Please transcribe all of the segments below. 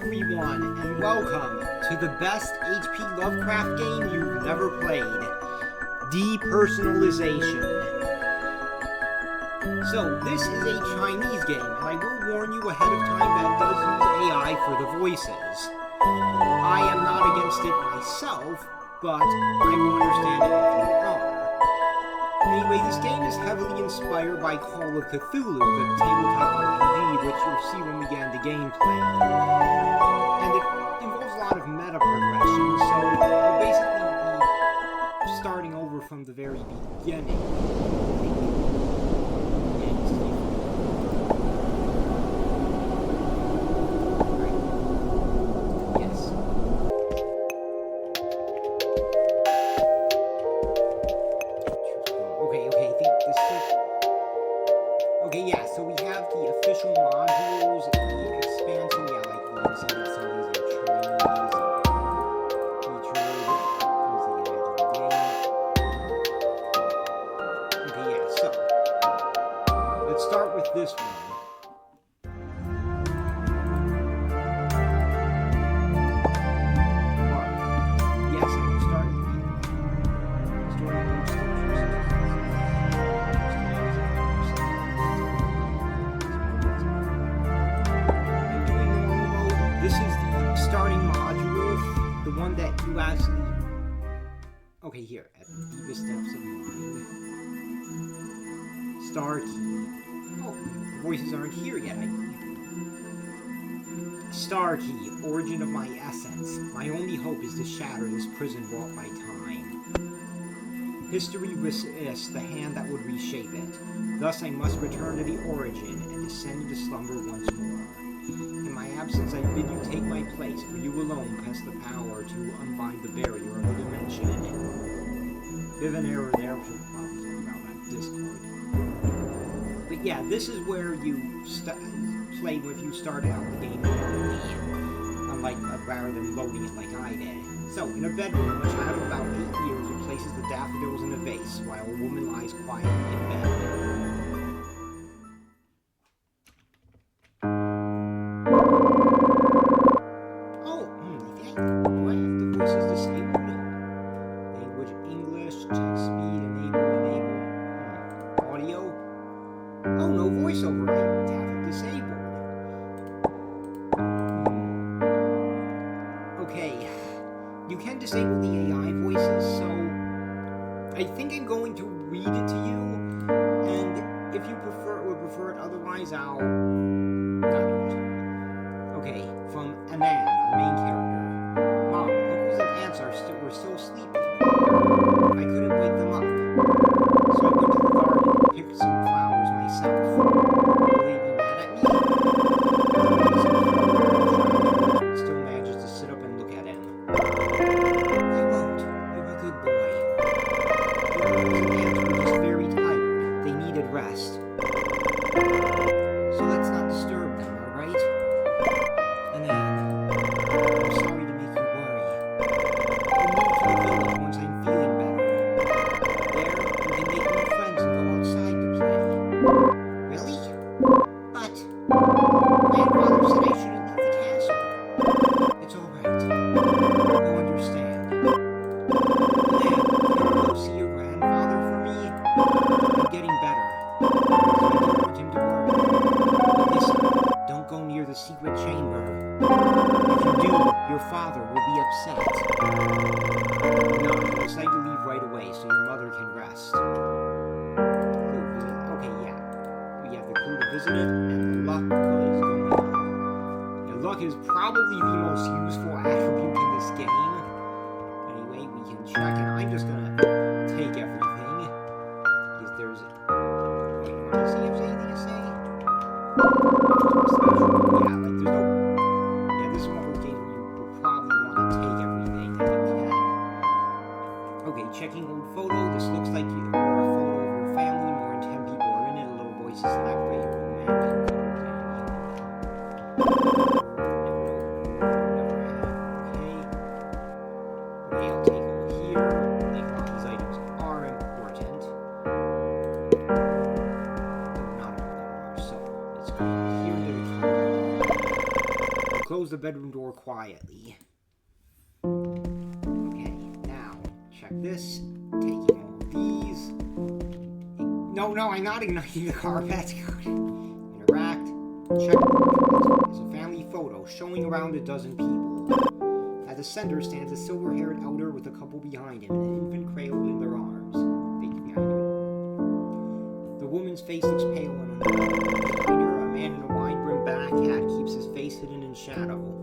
everyone, and welcome to the best H.P. Lovecraft game you've never played, Depersonalization. So, this is a Chinese game, and I will warn you ahead of time that it does use AI for the voices. I am not against it myself, but I will understand it if you are. Anyway, this game is heavily inspired by Call of Cthulhu, the tabletop RPG, which you'll see when we get into gameplay. And it involves a lot of meta progression, so I'll basically be starting over from the very beginning. Okay, yeah, so we have the official modules, the expansion, yeah, like we said, some of these are Chinese, okay, yeah, so, let's start with this one. Okay, here, at the deepest depths of mind. Star key. Oh, the voices aren't here yet. Star key, origin of my essence. My only hope is to shatter this prison wrought by time. History resists the hand that would reshape it. Thus I must return to the origin and descend into slumber once more. In my absence, I bid you take my place, for you alone possess the power to unbind the barrier of the dimension. Bit of an error there, which we'll probably talk about on Discord. But yeah, this is where you play if you start out the game unlike rather than loading it like I did. So, in a bedroom, a child of about 8 years replaces the daffodils in a vase, while a woman lies quietly in bed. You can disable the AI voices, so I think I'm going to read it to you, and if you would prefer it otherwise, I'll not do it. Okay, from Anan, our main character. Mom, uncles and aunts were still sleeping. I couldn't wake them up, so I went to the garden and picked some flowers myself. Will they be mad at me? Still manages to sit up and look at him. I won't. You're a good boy. The uncles and aunts were just very tired. They needed rest. So let's not disturb them, alright? And then, I'm sorry to make you worry. I'll move to the village once I'm feeling better. There, we can make new friends and go outside to play. Really? But Grandfather said I shouldn't leave the castle. It's alright. You'll understand. Then, can you go see your grandfather for me? I'm getting better, so I don't want him to worry. But listen, don't go near the secret chamber. If you do, your father will be upset. No, you decide to leave right away so your mother can rest. Okay, yeah. We have the clue to visit it, and luck is going up. And luck is probably the most useful attribute in this game. Anyway, we can check, and I'm just gonna take everything. Because there's... Wait, you want to see if there's anything to say? Yeah, like there's no... Yeah, this is one of those games where you will probably want to take everything that you can. Okay, checking old photo. This looks like a photo of your family. More than 10 people are in it. A little boy says that very romantic. Okay, I'll take all here. Like all these items are important. Though not all of them are, so let's go here to the camera. closed the bedroom door quietly. Okay, now, check this. Taking all these. No, I'm not igniting the carpet. Interact. Check portrait. It's a family photo showing around a dozen people. At the center stands a silver-haired elder with a couple behind him and an infant cradled in their arms. Fake behind him. The woman's face looks pale and unwell. Behind her, a man in a wide-brimmed back hat keeps his face hidden in shadow. No.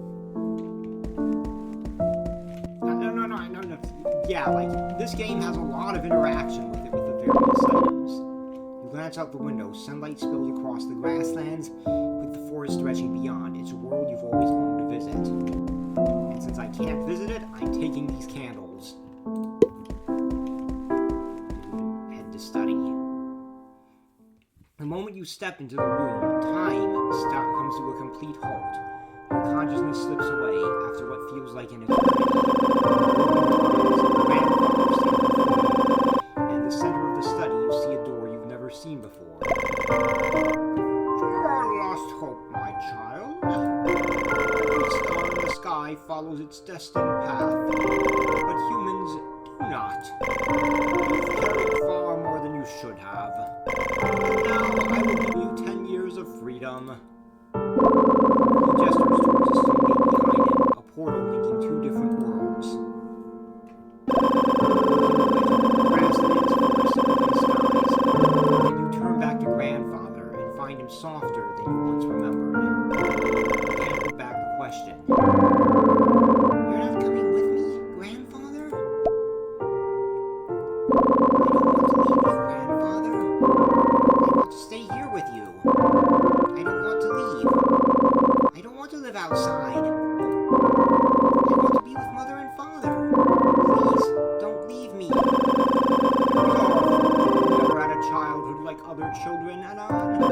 Yeah, like, this game has a lot of interaction with it with the various items. You glance out the window, sunlight spills across the grasslands, with the forest stretching beyond. It's a world you've always longed to visit. And since I can't visit it, I'm taking these candles. Head to study. The moment you step into the room, time comes to a complete halt. Your consciousness slips away after what feels like an eternity. And the center of the study, you see a door you've never seen before. To your lost hope, my child. Every star in the sky follows its destined path, but humans do not. You've carried far more than you should have. And now I will give you 10 years of freedom. He gestures towards a stone gate behind him, a portal linking two different worlds. Grasslands, forests, open skies. Then you turn back to grandfather and find him softer than you once remembered. Handle back the question. You're not coming with me, grandfather? Stay here with you. I don't want to leave. I don't want to live outside. I want to be with mother and father. Please, don't leave me. You never had a childhood like other children, Anon.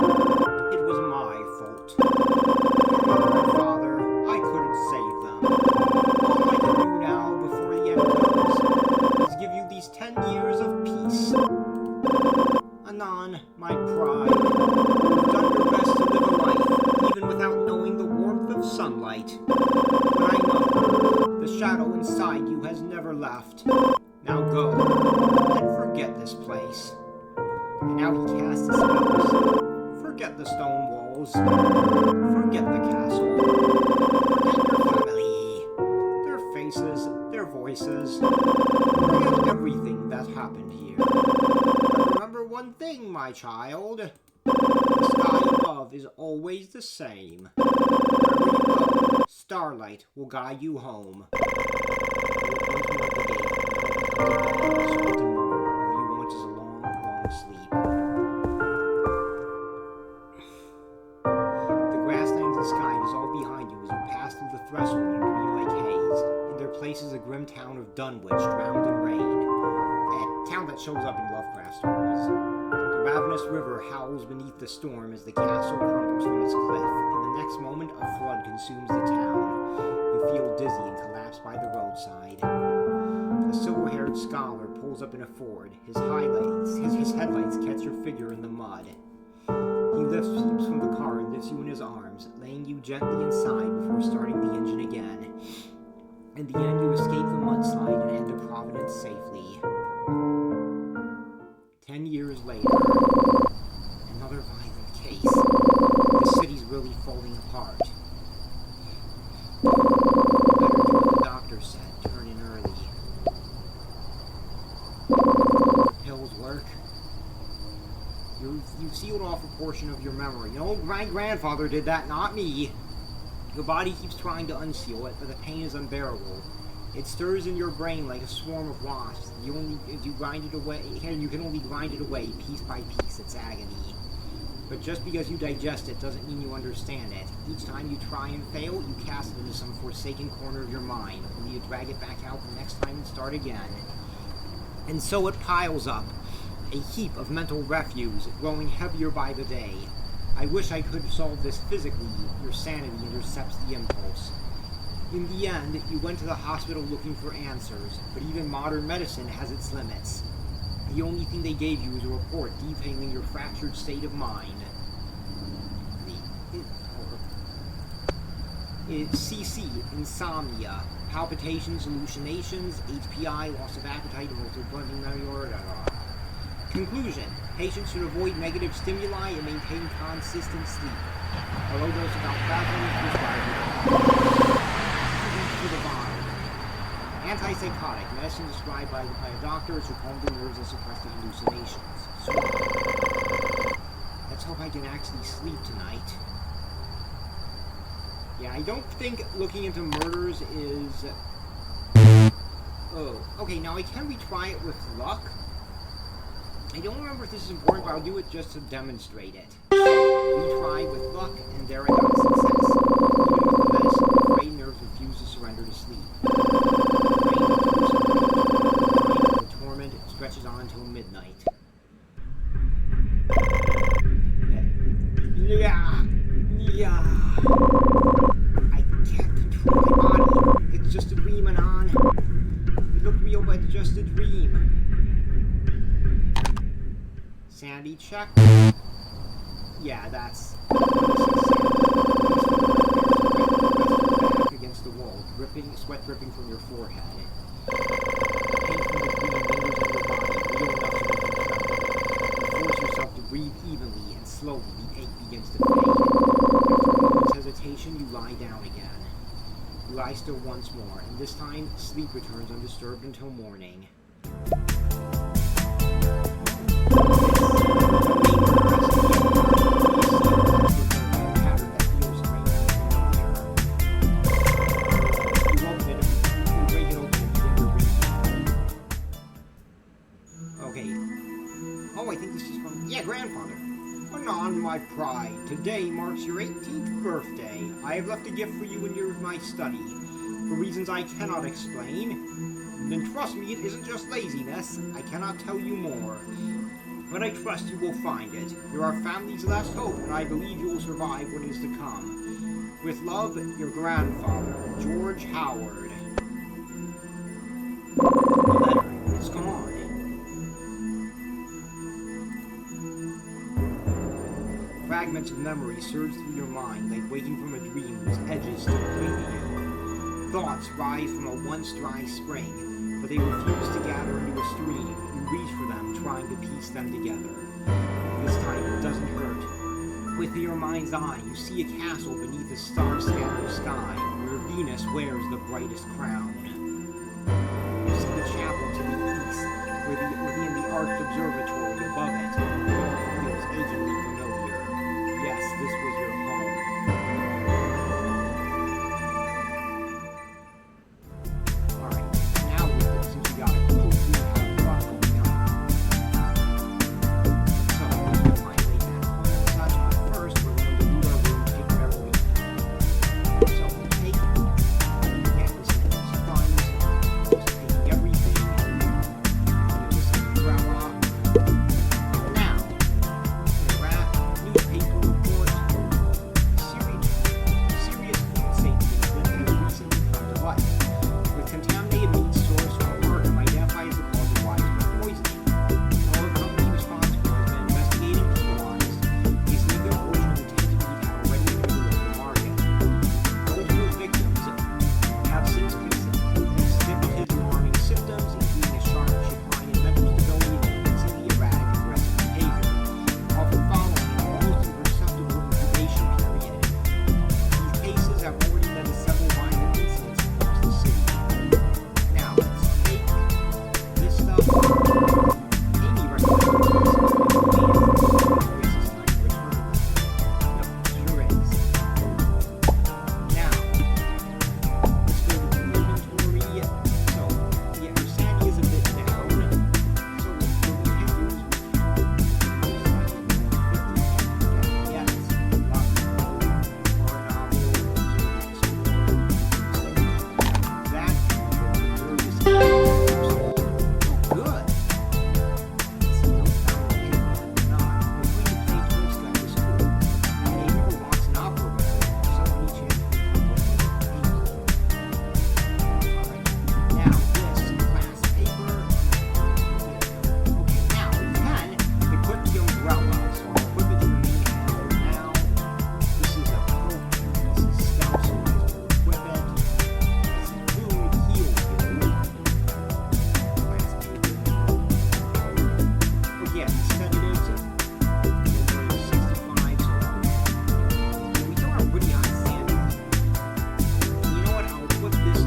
It was my fault. Your mother and father, I couldn't save them. All I can do now, before the end comes, is give you these 10 years of peace. Anon, my pride. You've done your best to live a life, even without knowing the warmth of sunlight. But I know, the shadow inside you has never left. Now go, and forget this place. And now he casts his spells. Forget the stone walls. Forget the castle. Forget your family. Their faces, their voices. Forget everything that happened here. Remember one thing, my child. The sky above is always the same. Wherever you go, starlight will guide you home. You look once more at the gate, and soft and warm. All you want is a long, long sleep. The grasslands and sky is all behind you as you pass through the threshold in green like haze. In their place is a grim town of Dunwich, drowned in rain. A town that shows up in Lovecraft stories. The ravenous river howls beneath the storm as the castle crumbles from its cliff. In the next moment, a flood consumes the town. You feel dizzy and collapse by the roadside. A silver-haired scholar pulls up in a Ford. His headlights catch your figure in the mud. He leaps from the car and lifts you in his arms, laying you gently inside before starting the engine again. In the end, you escape the mudslide and head to Providence safely. 10 years later, another violent case. The city's really falling apart. Better do what the doctor said, turn in early. The pills work. You've sealed off a portion of your memory. You know, my grandfather did that, not me. Your body keeps trying to unseal it, but the pain is unbearable. It stirs in your brain like a swarm of wasps. You can only grind it away piece by piece. It's agony. But just because you digest it doesn't mean you understand it. Each time you try and fail, you cast it into some forsaken corner of your mind, only to drag it back out the next time and start again. And so it piles up, a heap of mental refuse, growing heavier by the day. I wish I could solve this physically. Your sanity intercepts the impulse. In the end, you went to the hospital looking for answers, but even modern medicine has its limits. The only thing they gave you is a report detailing your fractured state of mind. is CC, insomnia, palpitations, hallucinations, HPI, loss of appetite, multiple memory. Conclusion: patients should avoid negative stimuli and maintain consistent sleep. A low dose of alprazolam is prescribed. For the body. Antipsychotic, medicine prescribed by a doctor to calm the nerves and suppress the hallucinations. So, let's hope I can actually sleep tonight. Yeah, I don't think looking into murders is... Oh, okay, now I can retry it with luck. I don't remember if this is important, but I'll do it just to demonstrate it. Retry with luck, and there I got success. Even with the medicine, the brain nerves refuse to surrender to sleep. The torment stretches on until midnight. Yeah. I can't control my body. It's just a dream, Anon. It looked real, but it's just a dream. Sanity check. Yeah, that's... Back against the wall, sweat dripping from your forehead. Pain from the dream lingers in your body, real enough to make you tremble. You force yourself to breathe evenly, and slowly the ache begins to fade. After a moment's hesitation, you lie down again. You lie still once more, and this time, sleep returns undisturbed until morning. My pride, today marks your 18th birthday. I have left a gift for you in my study. For reasons I cannot explain. Then trust me, it isn't just laziness. I cannot tell you more. But I trust you will find it. You're our family's last hope, and I believe you will survive what is to come. With love, your grandfather, George Howard. The letter is gone. Fragments of memory surge through your mind like waking from a dream whose edges still cling to you. Thoughts rise from a once dry spring, but they refuse to gather into a stream. You reach for them, trying to piece them together. This time it doesn't hurt. With your mind's eye, you see a castle beneath a star-scattered sky, where Venus wears the brightest crown. You see the chapel to the east, within the arched observatory above it. It feels achingly familiar. Yes, this was your home. Alright, now since we got a cool view of how rough we got. So, we'll find way back on such, but first we're going to loot our room, take whatever we can. So we take, again, this is fun, just taking everything, and just grab off. Now, sedatives. We're 65, so we still are pretty high standards. You know what? I'll put this to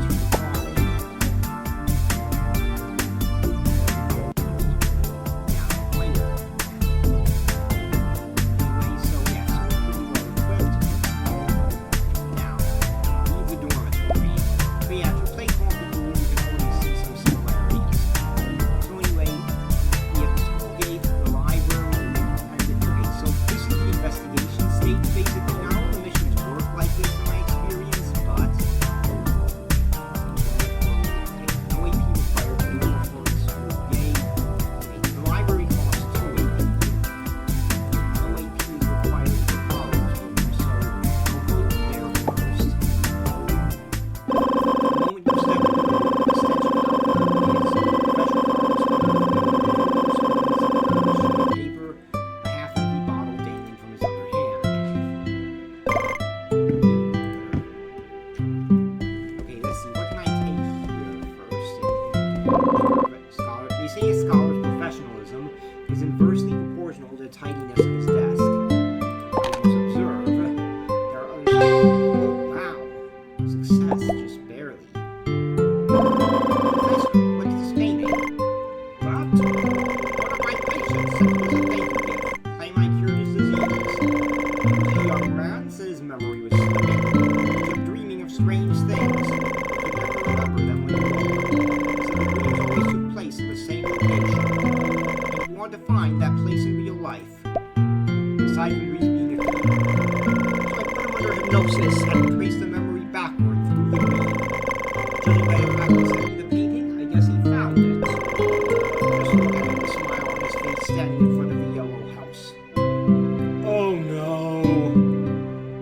hypnosis and trace the memory backward through the dream. Judging by the fact he sent me the painting, I guess he found it. Just look at him, the smile on his face, standing in front of the yellow house. Oh no!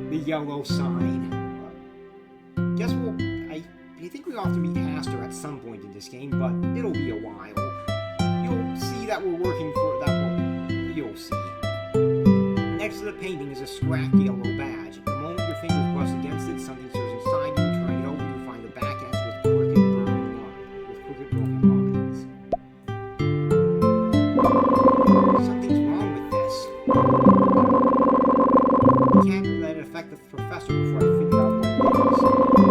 The yellow sign. Guess I think we'll have to meet Pastor at some point in this game, but it'll be a while. You'll see that we're working for that one. You'll see. Next to the painting is a scrapped yellow badge. The moment your fingers brush against it, something stirs inside you. Turn it over, you find the back ends with crooked broken lines. Something's wrong with this. I can't let it affect the professor before I figure out what it is.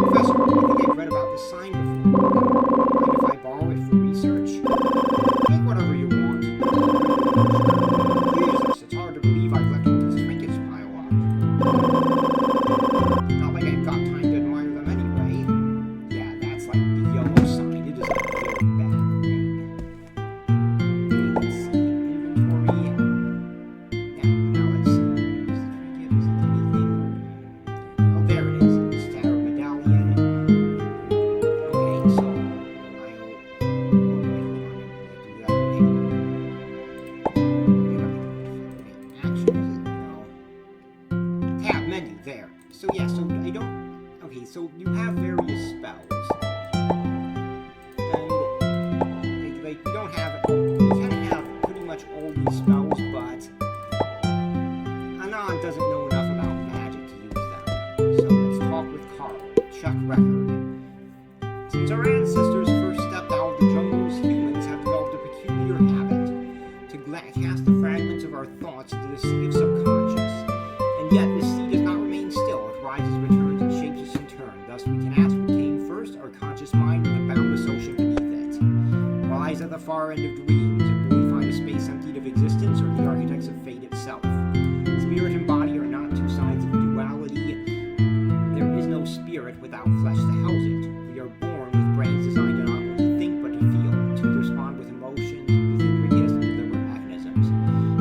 Professor, I think I've read about this sign before. Mind if I borrow it for research? Take whatever you want. Jesus, it's hard to believe I've let all these trinkets pile up. Not like I've got time to admire them anyway. Yeah, that's like the yellow sign. It is a very bad thing. Okay, let's see. Inventory. Now let's see. Is the trinket? Is it anything? Oh, there it is. Star medallion. Okay, so I'll... There. So yeah, so I don't... Okay, so you have various spells. And, like, we don't have... We can have pretty much all these spells, but... Anon doesn't know enough about magic to use them. So let's talk with Carl. Check record. Since our ancestors first stepped out of the jungles, humans have developed a peculiar habit to cast the fragments of our thoughts into the sea of subconscious. And yet, this sea does not remain still. It rises, returns, and shapes us in turn. Thus, we can ask what came first, our conscious mind or the boundless ocean beneath it. Rise at the far end of dreams, and will we find a space emptied of existence, or the architects of fate itself? Spirit and body are not two sides of duality. There is no spirit without flesh to house it. We are born with brains designed to not only think, but to feel, to respond with emotions, with intricate and deliberate mechanisms.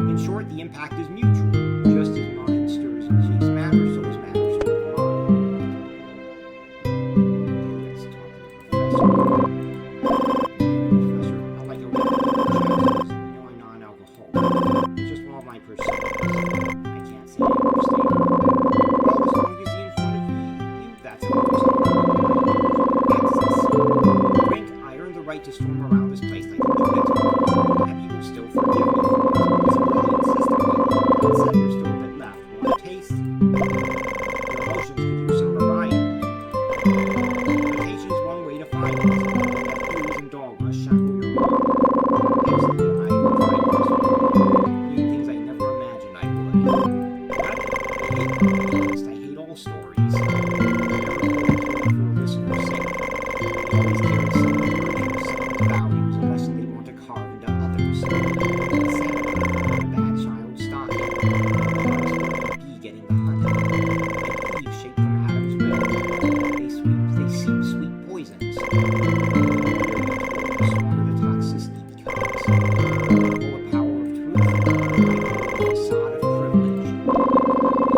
In short, the impact is mutual. Just as mind stirs and shapes matter, so is matter stirred mind. Let's talk to the professor. Professor, I like your checks. You know I'm not an alcoholic. It's just one of my personalities. I can't say I understand. Well, as long as you see in front of you, that's access. Drink, I earned the right to storm around this place like a lunatic. And people still forgive me for it. It's a brilliant system, but that said, there's still a bit left. Want a taste? Your emotions could use some variety. Meditation is one way to find it. Let blues and dogma shackle your mind. Actually, I tried this. Bee getting the honey. Like leaves shaped from Adam's rib. They seem sweet poisons. The stronger the toxicity becomes. The fuller power of truth. The facade of privilege.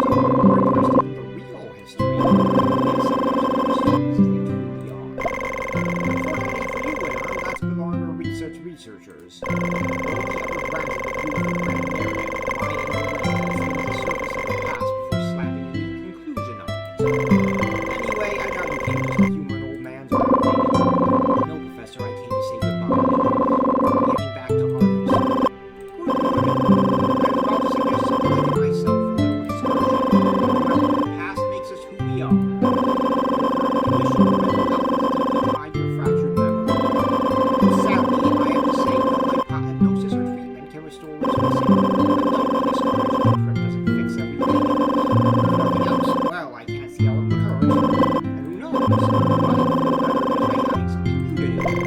So, we're interested in the real history. Yes, as they truly are. Unfortunately for you, Winner, that's belonging to researchers. Nobody ever granted the beautiful grand narrative of my England that things the surface of the past before slapping a neat conclusion on it. Anyway, I doubt you came just to humor an old man's way of thinking. No, Professor, I came to say goodbye. Getting back to Arthur's. Good morning. I was about to suggest something like it myself, a little excursion. Remember, the past makes us who we are. Your current condition of mental health is deeply tied to your fractured memory. And sadly, I have to say, no hypnosis or treatment can restore what's missing. But don't be discouraged if the trip doesn't fix everything. If nothing else, well, I can't see how it would hurt. And who knows? You might feel better just by having something new to do. I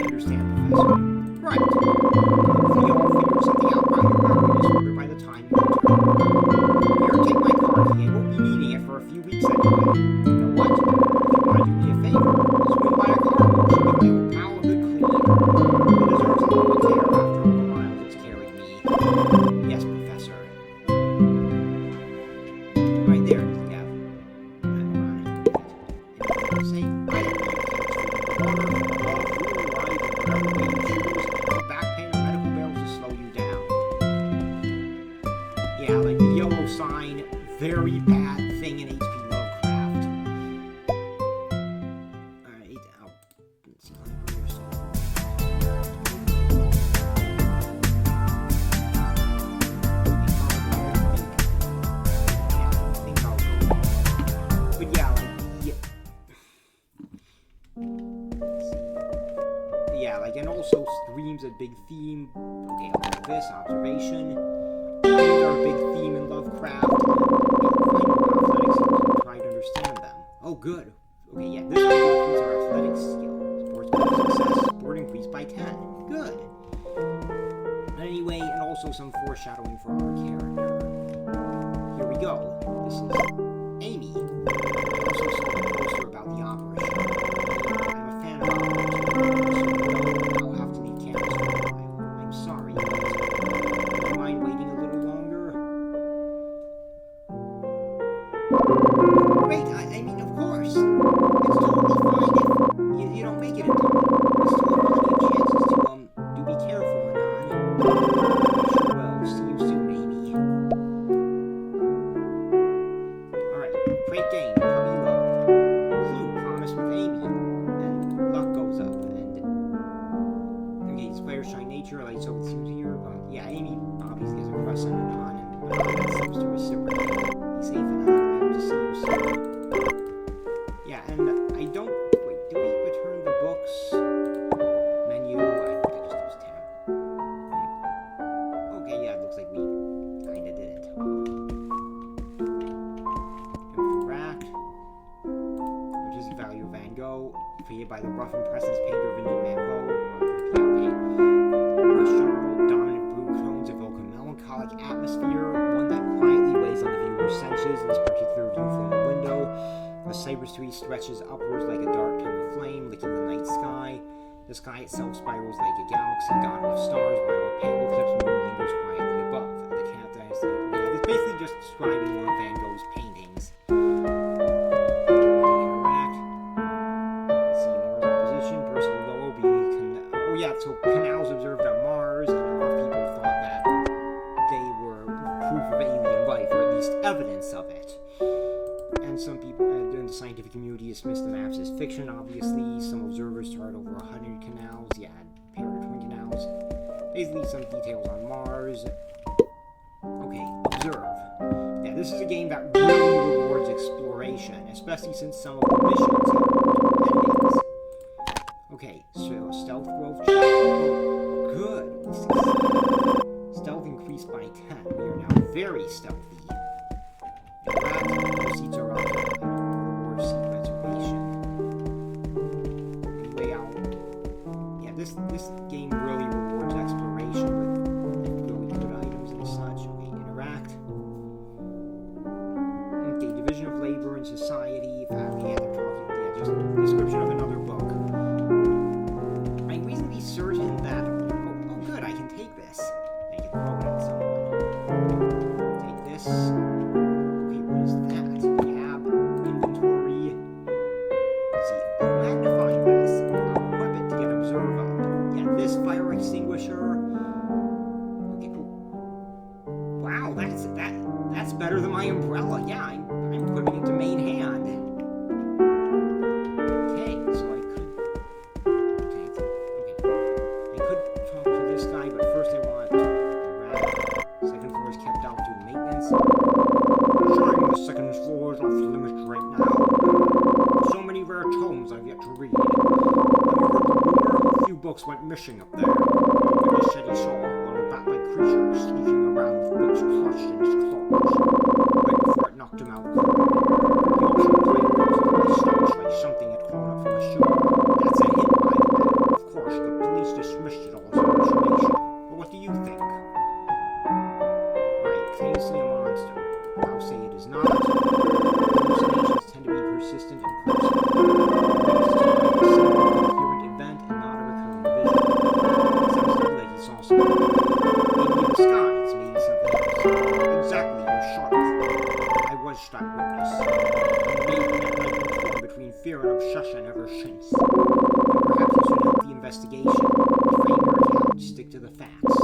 understand, Professor. Right. Hopefully you all figured something out about your memory disorder by the time you return. Here, take my car key. I won't be needing it for a few weeks anyway. You know what? If you want to do me a favor, swing by a car wash and give my old pal a good clean. It deserves a little care after all the miles it's carried me. Yes, Professor. Right there, Mr. Gav. Anything to say? I don't need water, love, food, life, and whatever way you choose. No back pain or medical bills to slow you down. Yeah, like the yellow sign, very bad thing in H.P. Lovecraft. Alright, let's see. Here's some. But yeah, like and also dreams a big theme. Okay, I'll do this observation. Dreams are a big theme in Lovecraft. Athletics seems to try to understand them. Oh, good. Okay, yeah, this will increase our athletics skill. Sports success, sport increased by 10. Good. Anyway, and also some foreshadowing for our character. Here we go. This is Amy. I also saw the poster about the opera show. I'm a fan of opera, so I'll have to leave campus for a while. I'm sorry, but would you mind waiting a little longer? Great, I mean, of course. It's totally fine if you don't make it in time. We still have plenty of chances to, do be careful and on. I sure will. See you soon, Amy. Alright, great game. Cover you up. Clue, promise with Amy. And luck goes up. And okay, these players shine nature, like so it seems here. Yeah, Amy obviously has a crush on Anon, and that seems to reciprocate. Be safe, Anon. I hope to see you soon. Yeah, and I don't. Wait, do we return the books? Menu. I just used tab. Okay, yeah, it looks like we kinda didn't. Interact. Artistic value of Van Gogh, created by the rough impressions painter Vincent Van Gogh. Restaurant, dominant blue tones evoke a melancholic atmosphere, one that quietly weighs on the viewer's senses. In this particular view from a window, the cypress tree stretches upwards like a dark tongue of flame, licking the night sky. The sky itself spirals like a galaxy gone off stars, while a pale eclipse moon lingers quietly above. The cat dies. Yeah, it's basically just describing one of Van Gogh's paintings. Interact. See Mars opposition, personal low being oh yeah, so canals observed on Mars, and a lot of people thought that they were proof of alien life, or at least evidence of it. And some people in the scientific community dismissed the maps as fiction, obviously. Some observers charted over 100 canals, yeah, pair of twin canals. Basically, some details on Mars. Okay, observe. Yeah, this is a game that really rewards exploration, especially since some of the missions have endings. Okay, so stealth growth check. Oh, good. We succeeded. Stealth increased by 10. We are now very stealthy. Interact. All seats are occupied. Reward seat reservation. Anyway, yeah, this game really rewards exploration with really good items and such. Okay, interact. Foreign Society, family, they're talking, yeah, just a description of another book. I'm reasonably certain that, oh good, I can take this. I can throw it at someone. Take this. Okay, what is that? Tab, inventory. Let's see, magnifying glass. I'll equip it to get observe up. Yeah, this fire extinguisher. Okay, wow, that's better than my umbrella. Yeah, I'm equipping it to main hand. Okay, so I could talk to this guy, but first I want the second floor is kept out due to maintenance. Sure, the second floor is off limits right now. So many rare tomes I've yet to read. Have you heard the rumor? A few books went missing up there. Goodness said he saw a little bat-like creature sneaking around with books clutched in his claws. Right before it knocked him out cold. He also claimed there was a nice stench like something had crawled up from a chute. That's a hint, by the way. Of course, the police dismissed it all as hallucination. But what do you think? Right, can you see a monster? I'll say it is not. Hallucinations tend to be persistent and personal. Next to a single coherent event and not a recurring vision. It sounds to me like he saw something. Maybe in the skies, maybe something else. Exactly, you're sharp. I was stuck witness. I'm made that I've been torn between fear and obsession ever since. And perhaps you should help the investigation. Refrain your account, stick to the facts.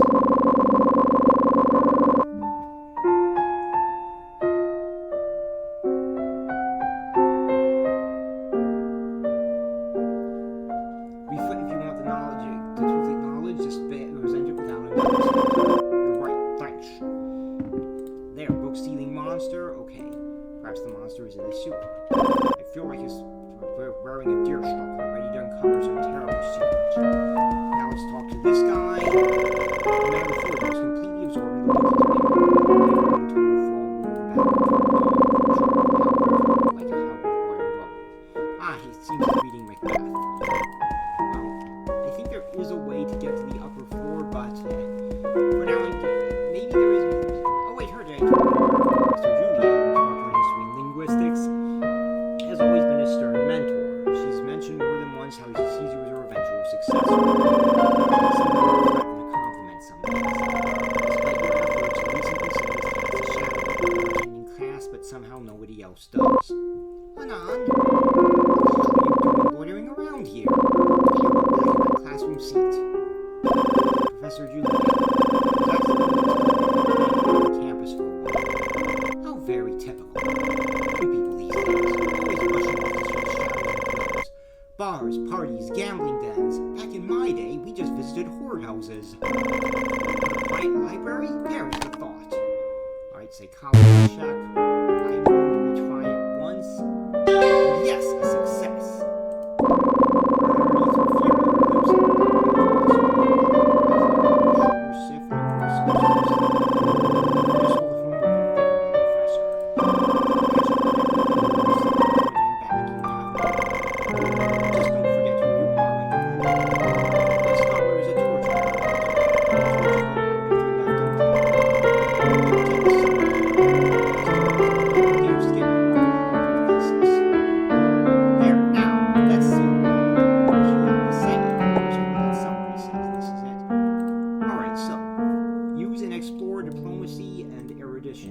If you want the truth acknowledged, just present it without announcement. You're right, thanks. There, book stealing monster. Okay, perhaps the monster is in the sewer. I feel like he's wearing a deer stalker, ready to uncover some terrible secrets. Now let's talk to this guy. The man before you was completely absorbed in the book he's reading. Into a fall back into a dog, like a Howard book. Ah, he seems to be reading Macbeth. I think there is a way to get to the upper floor, but for now, maybe there is. Oh wait, her day. Mr. Julian, Doctor in History and Linguistics, has always been a stern mentor. She's mentioned more than once how she sees you as her eventual successor. It's more than a compliment sometimes. Despite your efforts, recent incidents cast a shadow on your attending class, but somehow nobody else does. Anon, what the hell are you doing loitering around here? Get back in that classroom seat. Professor Julian was actually on the campus for a while. How very typical. Young people these days, always rushing off to chase shadows and clothes. Bars, parties, gambling dens. Back in my day, we just visited whorehouses. A quiet library? Perish the thought. Alright, psychology check. I'm going to try it once. Yes, a success.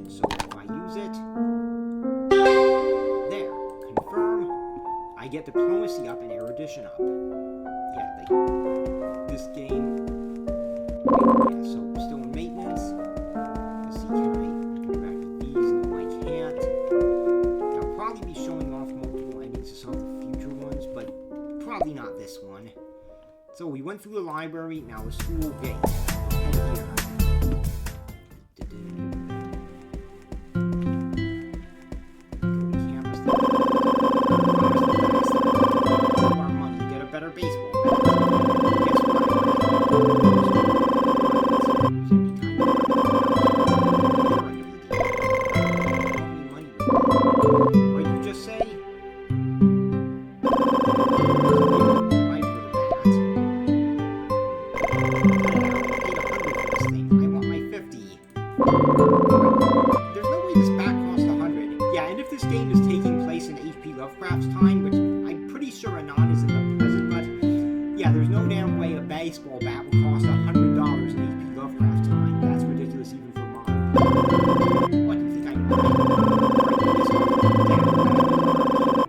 So if I use it, there, confirm, I get diplomacy up and erudition up. Yeah, this game, yeah, so still in maintenance. Let's see, can I interact with these? No, I can't. I'll probably be showing off multiple endings to some of the future ones, but probably not this one. So we went through the library, now a school gate. Head here. baseball bat would cost $100 in HP Lovecraft time. That's ridiculous even for modern. What, do you think I buy this off the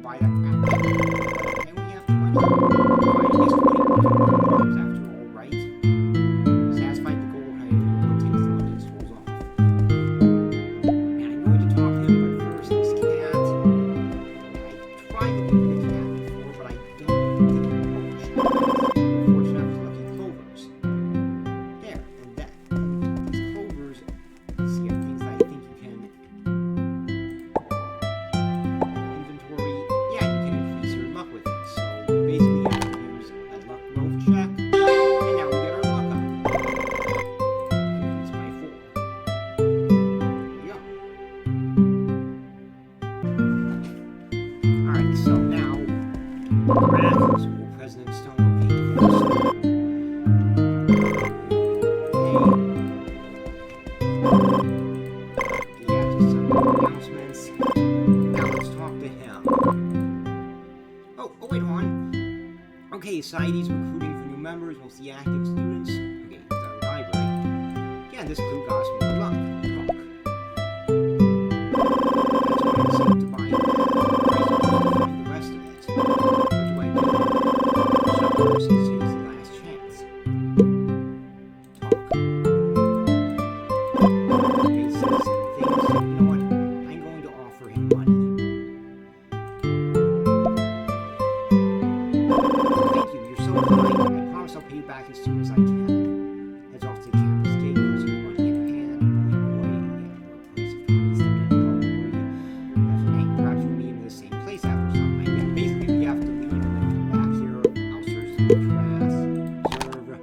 buy that crap? And we have money. Fine, I guess $20 after all, right? Satisfied the goal, however, takes the money and strolls off. And I'm going to talk to him, but first this cat. I tried to do the cat before, but I don't think it works. Unfortunately, I was lucky clovers. There, and that. And these clovers, see, are things that I think you can inventory. Yeah, you can increase your luck with it. So basically, you have to use a luck growth check, and now we get our luck up. Increase by 4. There we go. Alright, so now, Grass School, President Stone, okay, first. Yeah, just some announcements. Now let's talk to him. Oh, wait, hold on. Okay, society's recruiting for new members. We'll see active students. Okay, it's our library. Yeah, this clue got us more luck. Talk. That's why I seem to buy it. The rest of it. What do I do? Some person says the last chance. Talk. Okay, says some things. You know what? I'm going to offer him money. Thank you, you're so kind. I promise I'll pay you back as soon as I can. Heads off to the campus gate, losing money in hand. Boy, yeah, workplace of 20 stepped in. Oh, definitely. Perhaps we'll meet in the same place after something. Yeah, basically, we have to leave and then come back here. I'll search the trash. Observe.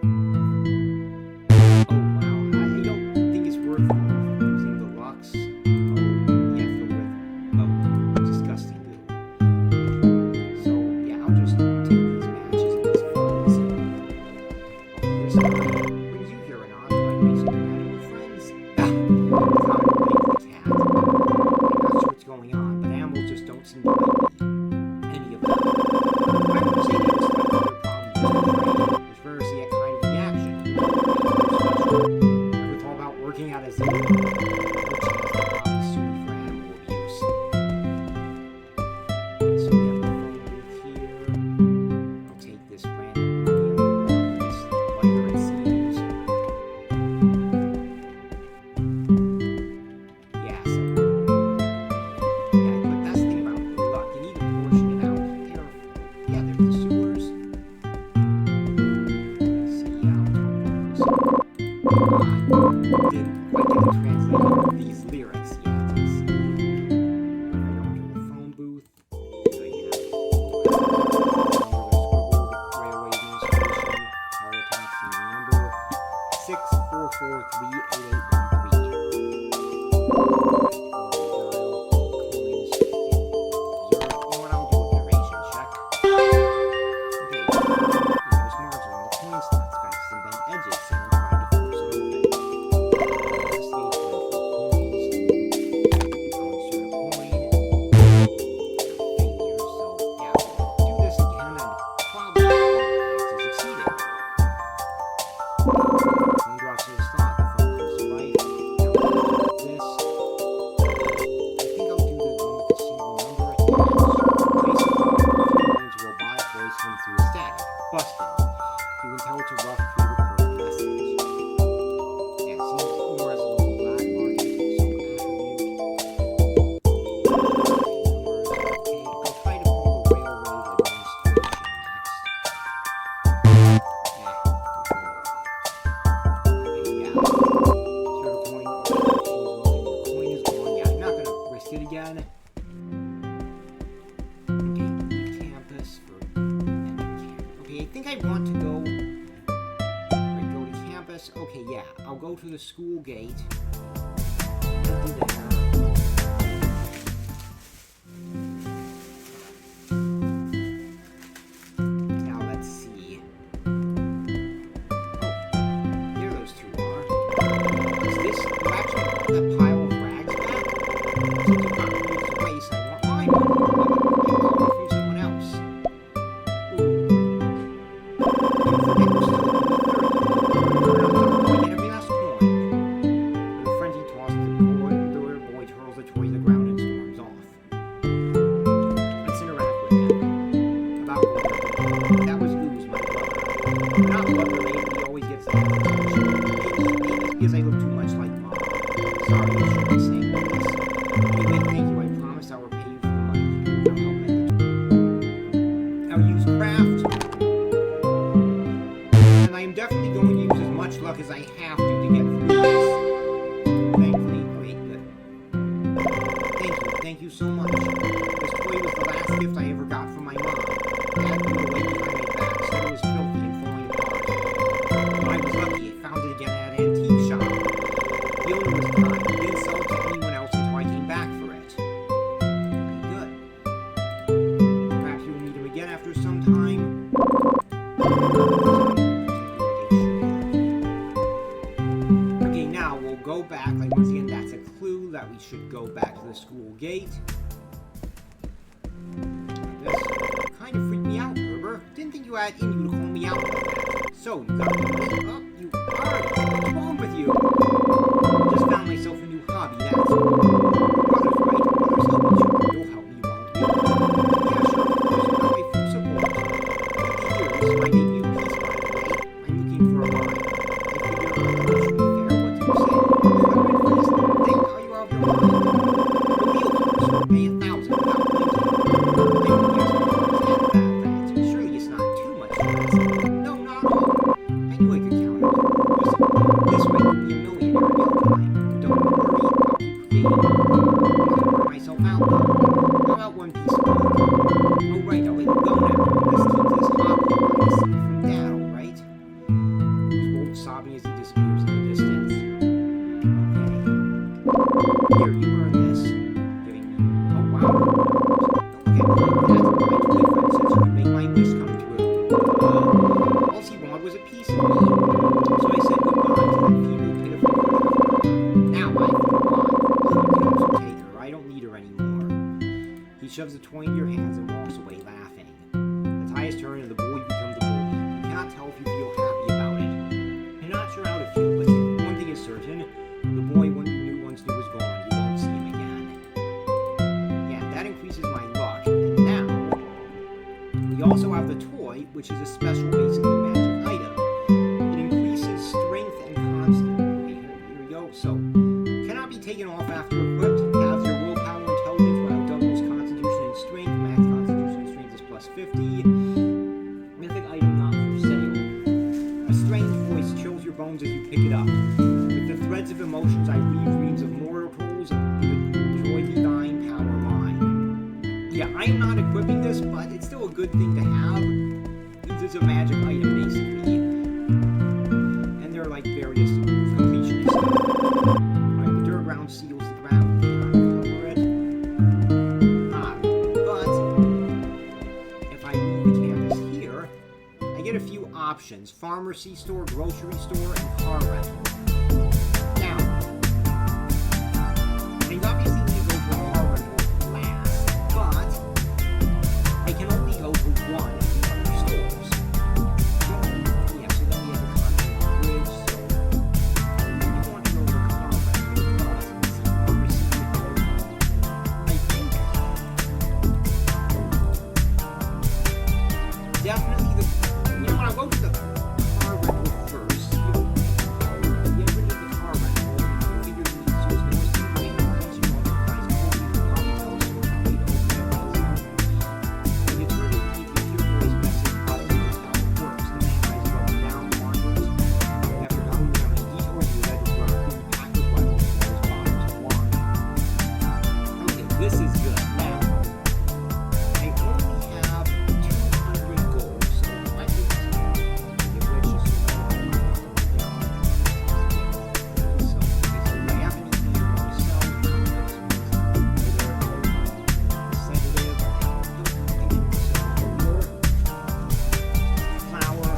Oh, wow. I don't think it's worth using the Lux. Oh, yeah, filled with, disgusting goo. So, yeah, I'll just take these matches and these funds. Oh, here's something. Brings you here, Anon. Do I make some random friends? Ah, it's not related to the cat. I'm not sure what's going on, but animals just don't seem to like me. Any of them. I would say they just like their problems just afraid. Which versus that kind of reaction. They're special. Ever thought about working at a zoo? No chance to file a suit for animal abuse. Okay, so we have the phone booth here. I'll take this random money out of this lighter, it seems. Yeah, so. Yeah, but that's the thing about luck. You need to portion it out carefully. Yeah, there's the sewers. Let's see, yeah, I'll talk to this. Didn't quite get to translate these lyrics yet. Let's see. Right onto the phone booth. So, yeah. Railway administration. Heart attack. Senior number 'cause, okay, yeah, I'll go to the school gate. I'll do that. Now let's see. Oh, here those two are. Is this actually that pile of rags back? Since you've not moved the waste, I want mine. I borrow from someone else. Ooh. Don't forget we're still thank you so much. This toy was the last gift I ever got from my mom. Dad threw it away behind my back, said it was filthy and falling apart. But I was lucky, I found it again at an antique shop. The owner was kind, he didn't sell it to anyone else until I came back for it. Good. Perhaps you will meet him again after some time. Okay, now we'll go back. Like, once again, that's a clue that we should go back to the school gate. This kind of freaked me out, Herber. Didn't think you had in you to call me out like that. So, you got me up. You are. What's wrong with you? Just found myself a new hobby, that's all. Brothers, right? Brothers help each other. You'll help me, won't you? Yeah, sure, of course. You got my full support. Here, this is my debut piece, by the way. I'm looking for a line. I figure it should be fair. What do you say? 100 for this thing? Are you out of your mind? The real cops will pay 1,000 without blinking. Surely it's not too much to ask. No, not at all. I knew I could count on you. Listen, this way you'll be a millionaire in no time. Don't worry, I'll keep creating. I'll have to work myself out, though. How about one piece a week? Oh, right, I'll let you go now. Let's keep this hobby of mine secret from Dad, all right? Who's both sobbing as he disappears in the distance. Okay. Here, you earn this. Giving me... Oh, wow. Don't look at me like that. My toy friend says you can make my wish come true. All he wanted was a piece of me. So I said goodbye to that feeble, pitiful critter. Now I feel alive. Oh, you can also take her. I don't need her anymore. He shoves the toy into your hands and walks away laughing. The tide is turned and the bully becomes the bully. You cannot tell if you feel happy about it. You're not sure how to feel, but one thing is certain. The boy once knew was gone. You won't see him again. Yeah, that increases my luck. And now, we also have the toy, which is a special, basically magic item. It increases strength and constancy. Here we go. So, cannot be taken off after equipped. Has your willpower and intelligence while doubles constitution and strength. Max constitution and strength is plus 50. Mythic item not for sale. A strange voice chills your bones as you pick it up. With the threads of emotions I weave dreams of mortals, joy be thine, power mine. Yeah, I am not equipping this, but it's still a good thing to have. This is a magic item, basically. And there are like various completion stuff. Alright, the dirt ground seals the ground. Cover it. But if I move the canvas here, I get a few options. Pharmacy store, grocery store, and car rental. Now, I obviously need to go for a car rental last, but I can only go for one of the other stores. Yeah, so then we have the Continental Bridge, so you want to go for car rental, but see pharmacy, I think definitely the, you know what, I'll go to the car rental first. You ever did the car rental? You figure you need to use the most important once you want the price. You can probably tell us how you to open it up. When you turn it, you can hear voice message buttons. How it works. The man eyes up, down, markers. After going down a detour, you had to run through pack of weapons as far as bottoms of wine. Okay, this is good. Now, I only have 200 gold, so I think it's get rich as soon as I might have to go down. So, okay, so I have anything you want to sell? Sedative. I can sell flour.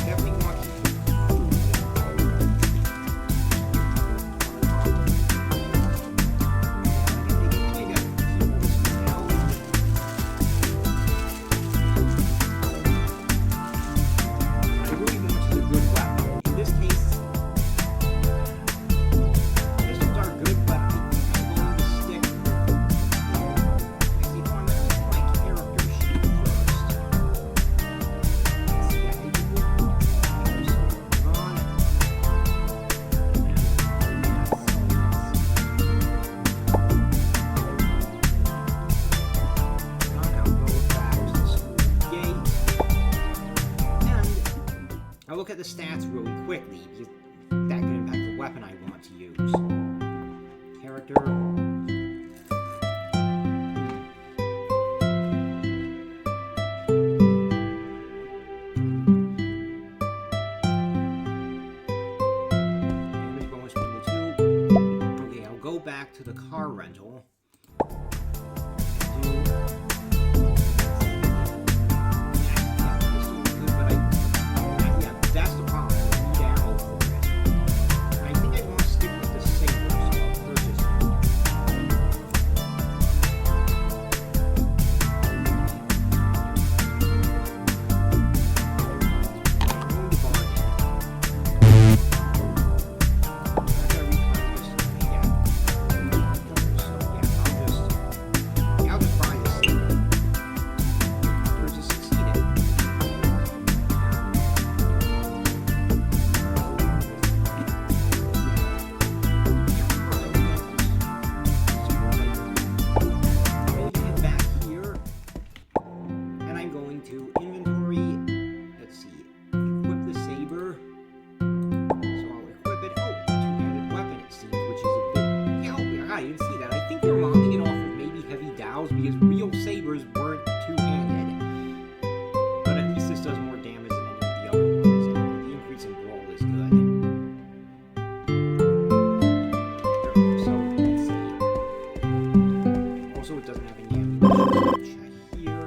Definitely want to keep food. I really want a good weapon. In this case, pistols are good, but I think I'm going to stick. Actually, no, I'm going to see my character sheet first. Let's see, I think we'll on. I'll go back to the school gate. And I'll look at the stats really quickly because that could impact the weapon I want to use. Character, back to the car rental. That's the problem. I need ammo for it. And I think I want to stick with the saber, so I'll purchase it. Because real sabers weren't two-handed. But at least this does more damage than any of the other ones, and the increase in brawl is good. So, let's see. Also, it doesn't have any ammunition. Check here.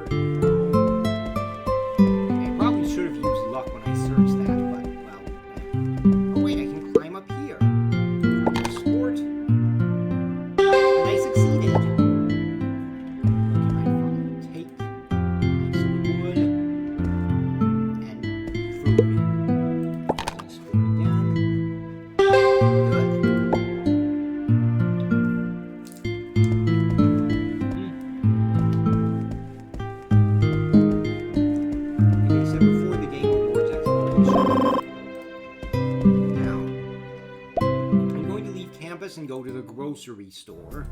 I probably should have used luck when I searched that, but, well. Oh, wait, I can climb up here. Sport. And I succeeded. And go to the grocery store.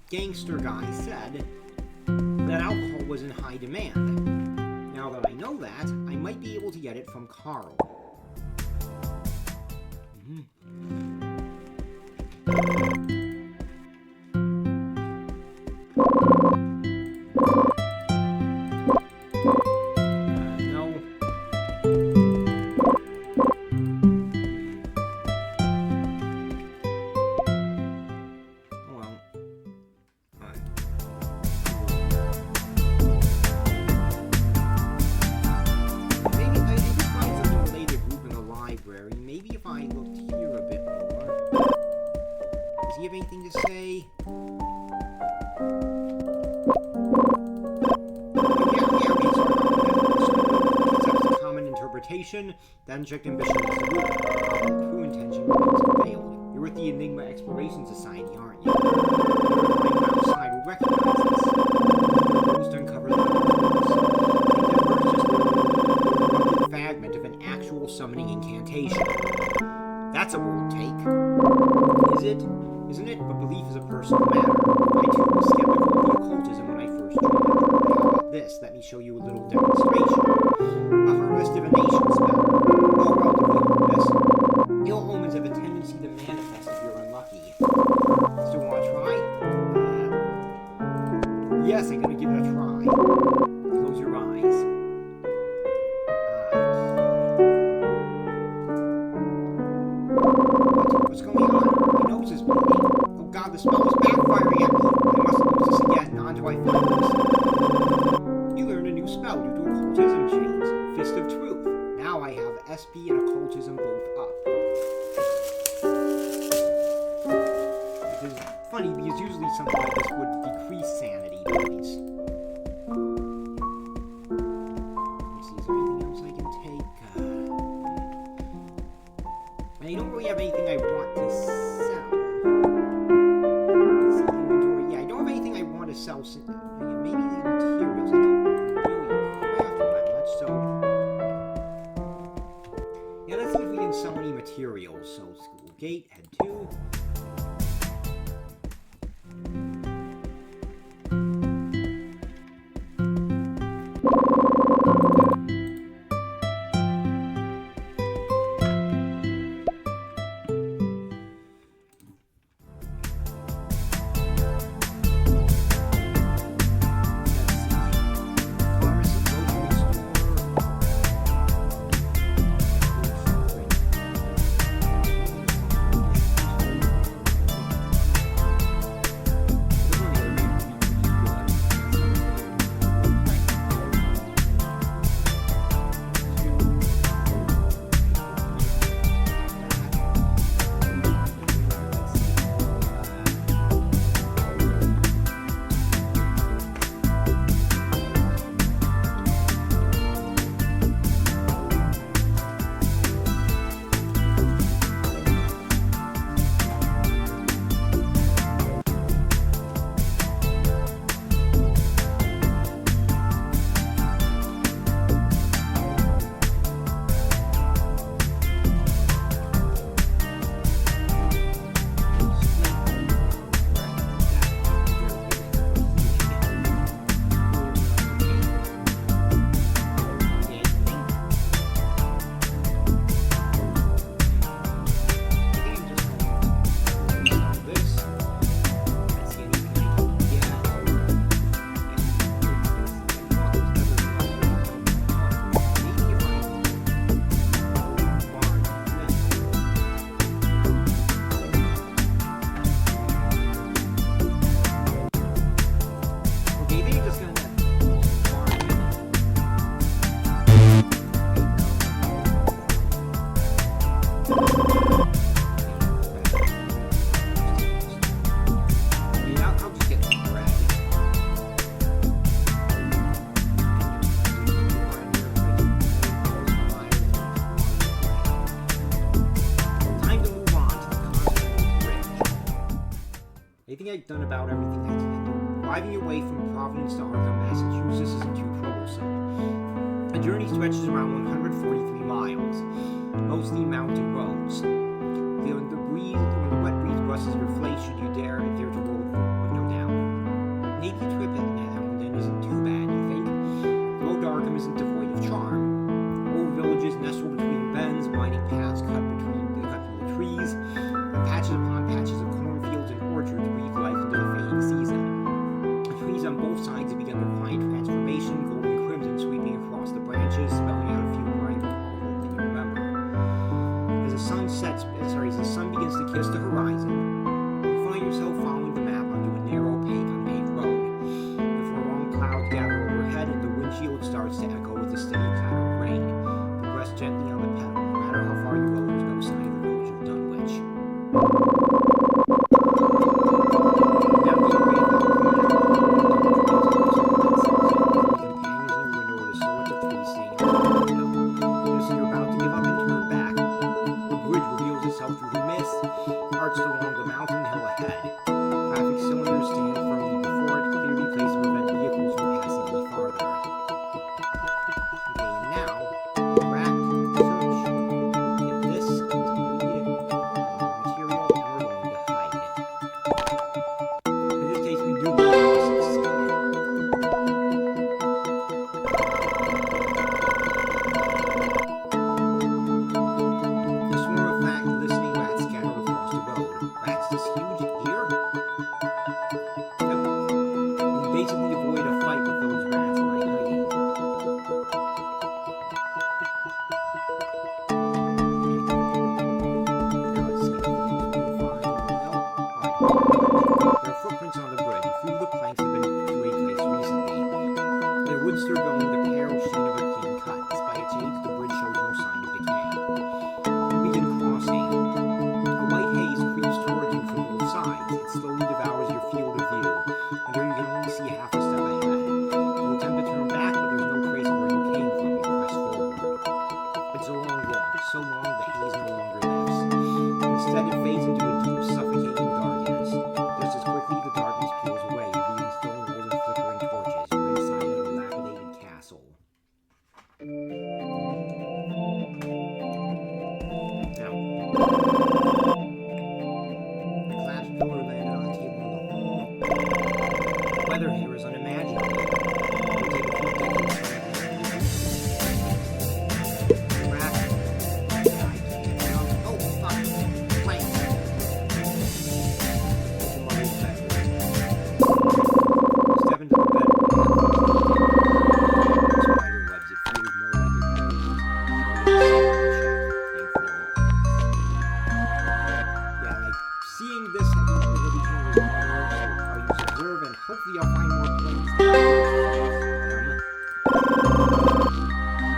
Gangster guy said that alcohol was in high demand. Now that I know that, I might be able to get it from Carl. Does he have anything to say? Accepts a common interpretation, then checked ambition as a root. The true intention remains unveiled. You're with the Enigma Exploration Society, aren't you? Your mind outside will recognize this. Your goal is to uncover the evidence. The fragment of an actual summoning incantation. That's a bold take. Is it? Isn't it? But belief is a personal matter. I too was skeptical of the occultism when I first joined. How about this? Let me show you a little demonstration. A harmless divination spell. Oh, relatively harmless. Ill omens have a tendency to manifest if you're unlucky. Still want to try? Yes, I'm gonna give it a try. Close your eyes. What's going on? My nose is bleeding. Oh god, the spell is backfiring at me. I must use this again. On to I find this. You learned a new spell due to occultism chains. Fist of Truth. Now I have SP and occultism both up. Which is funny because usually something like this would decrease sanity points. Let me see, is there anything else I can take? I don't really have anything I want to sell. Let's see, inventory. Yeah, I don't have anything I want to sell. Maybe the materials. I don't gate, head 2. I've done about everything I can do. Driving away from Providence to Arthur, Massachusetts isn't too troublesome. The journey stretches around 143 miles, mostly mountain roads. When the wet breeze brushes your face, should you dare to roll the window down. Maybe a trip now and then isn't too bad, you think? Though Darkham isn't devoid of charm. Old villages nestled between bends, winding paths cut through the trees, and patches upon patches of cornfields and orchards breathe life into the fading season. The trees on both sides have begun their quiet transformation, golden crimson sweeping across the branches, spelling out a few bright than you remember. As the sun begins to kiss the horizon, you find yourself following the map onto a narrow unpaved road. Before long clouds gather overhead and the windshield starts to echo with the steady clatter of rain, you press gently on the pedal. No matter how far you go, there's no sign of the village of Dunwich.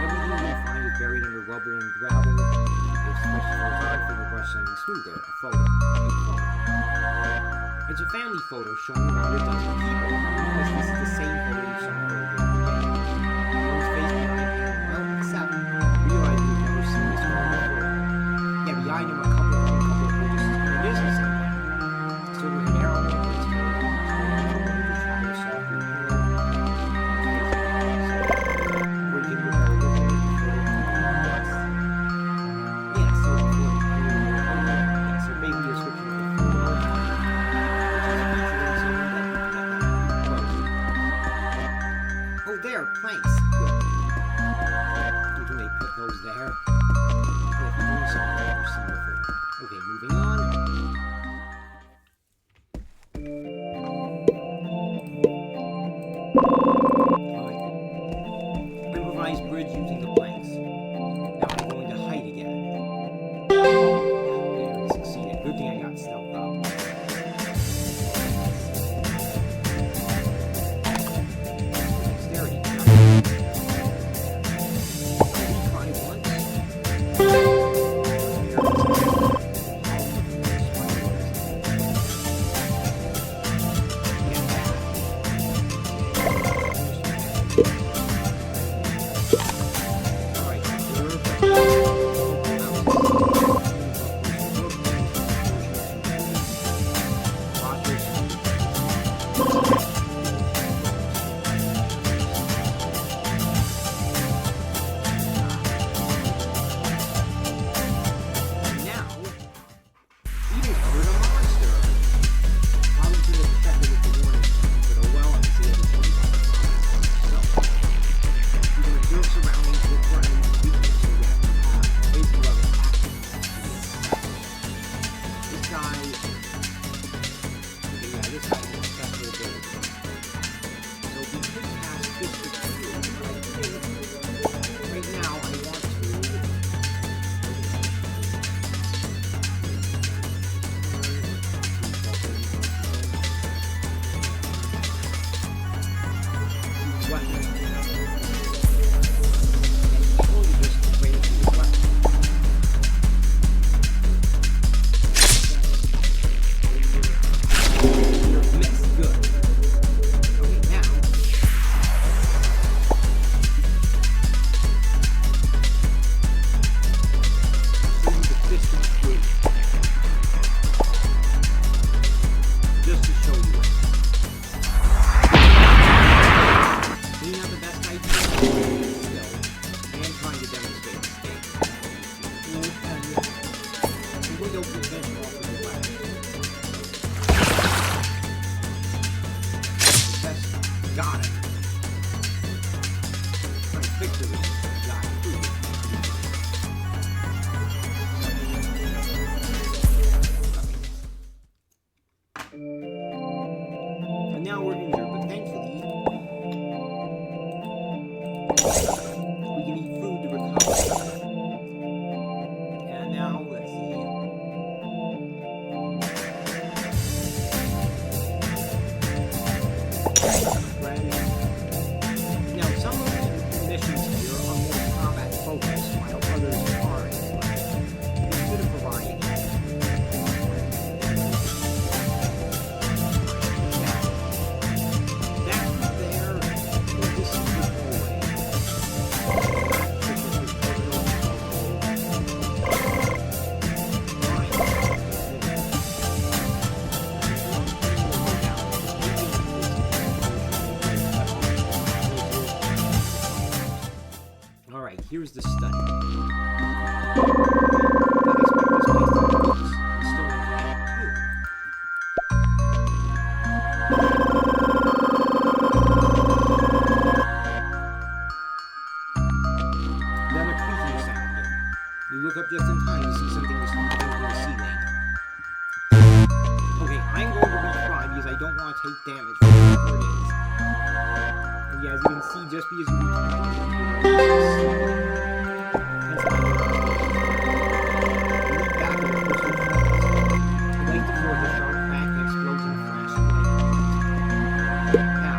Everything you find is buried under rubble and gravel. If special photography will brush something smoother, a photo, a photo. It's a family photo showing around a dozen people. Because this is the same photo you saw earlier in the day. One's face behind him, well, except realize we've never seen this photo before. Yeah, behind him a couple of pages. It is the same one. Silver and arrow, it's planks. Good. We can make those there. Yeah, if you're doing something I've never seen before. Okay, moving on. Alright. Improvised bridge using the planks. Now I'm going to hide again. There, I succeeded. Good thing I got stealth up. Here's the study. Then a creaking sound. You look up just in time to see something was falling from the ceiling. Okay, I'm going to retry because I don't want to take damage from whatever it is. And yeah, as you can see, just because you retry, Now,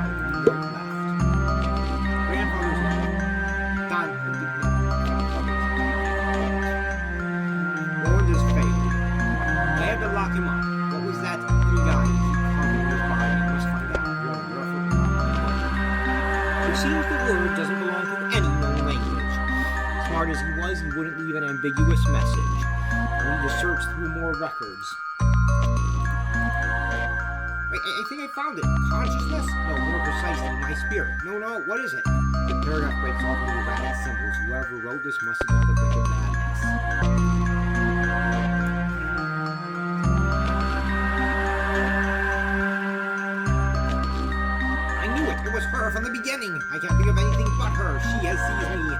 It seems the word doesn't belong to any known language. Smart as he was, he wouldn't leave an ambiguous message. I need to search through more records. Wait, I think I found it. Consciousness? No, more precisely, my spirit. No, what is it? The paragraph breaks off into erratic symbols. Whoever wrote this must have been on the brink of madness. I knew it! It was her from the beginning! I can't think of anything but her. She has seized me.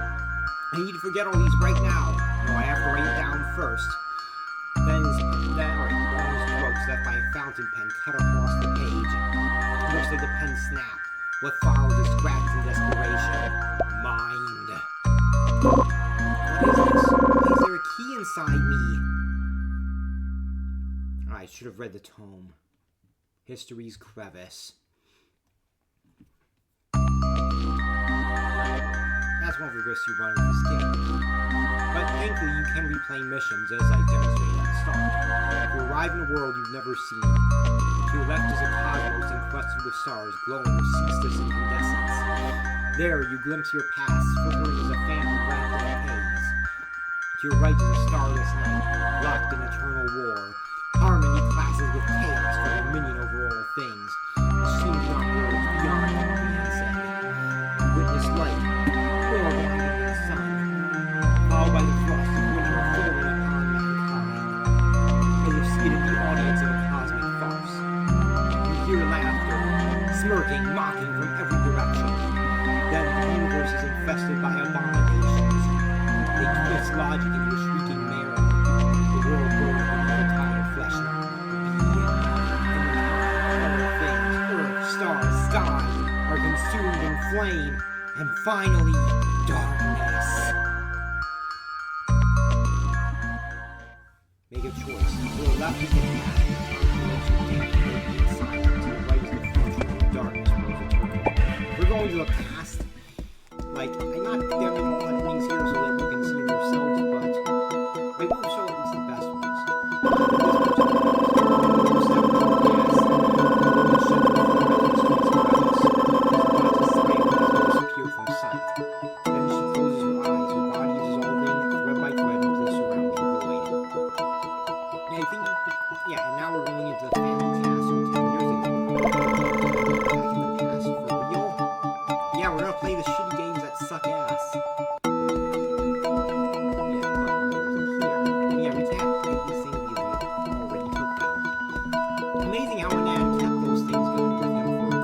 I need to forget all these right now. No, I have to write it down first. Alright, long strokes left by a fountain pen cut across the page. It looks like the pen snapped. What follows is scratch and desperation. Mind. What is this? Why is there a key inside me? I should have read the tome. History's crevice. That's one of the risks you run in this game. But thankfully you can replay missions as I demonstrated at the start. You arrive in a world you've never seen. To your left is a cosmos encrusted with stars glowing with ceaseless incandescence. There you glimpse your past, flickering as a phantom wrapped in a haze. To your right is a starless night, locked in eternal war. Harmony clashes with chaos for dominion over all things. Machine beyond words, beyond comprehension. Witness light, more blinding than the sun. Followed by the frost of winter falling upon mankind. As if seated in the audience of a cosmic farce. You hear laughter, smirking, mocking from every direction. Then the universe is infested by abominations. They twist logic into a shrieking marrow. The world burns beneath the tide of flesh not all things, earth, stars, sky, are consumed in flame. And finally, darkness. Make a choice. To the left is the path. To the right is the future. Darkness rules eternal. We're going to the past. Like, I'm not giving all endings here so that you can see them yourselves, but I will show at least the best ones. From sight. Then she closes her eyes, her body dissolving thread by thread into the surrounding void. And now we're going into the family castle 10 years ago. Back in the past for real? Yeah, we're gonna play the shitty games that suck ass. Yeah, we can't take these things because we already took them. Amazing how Nan kept those things going with him for,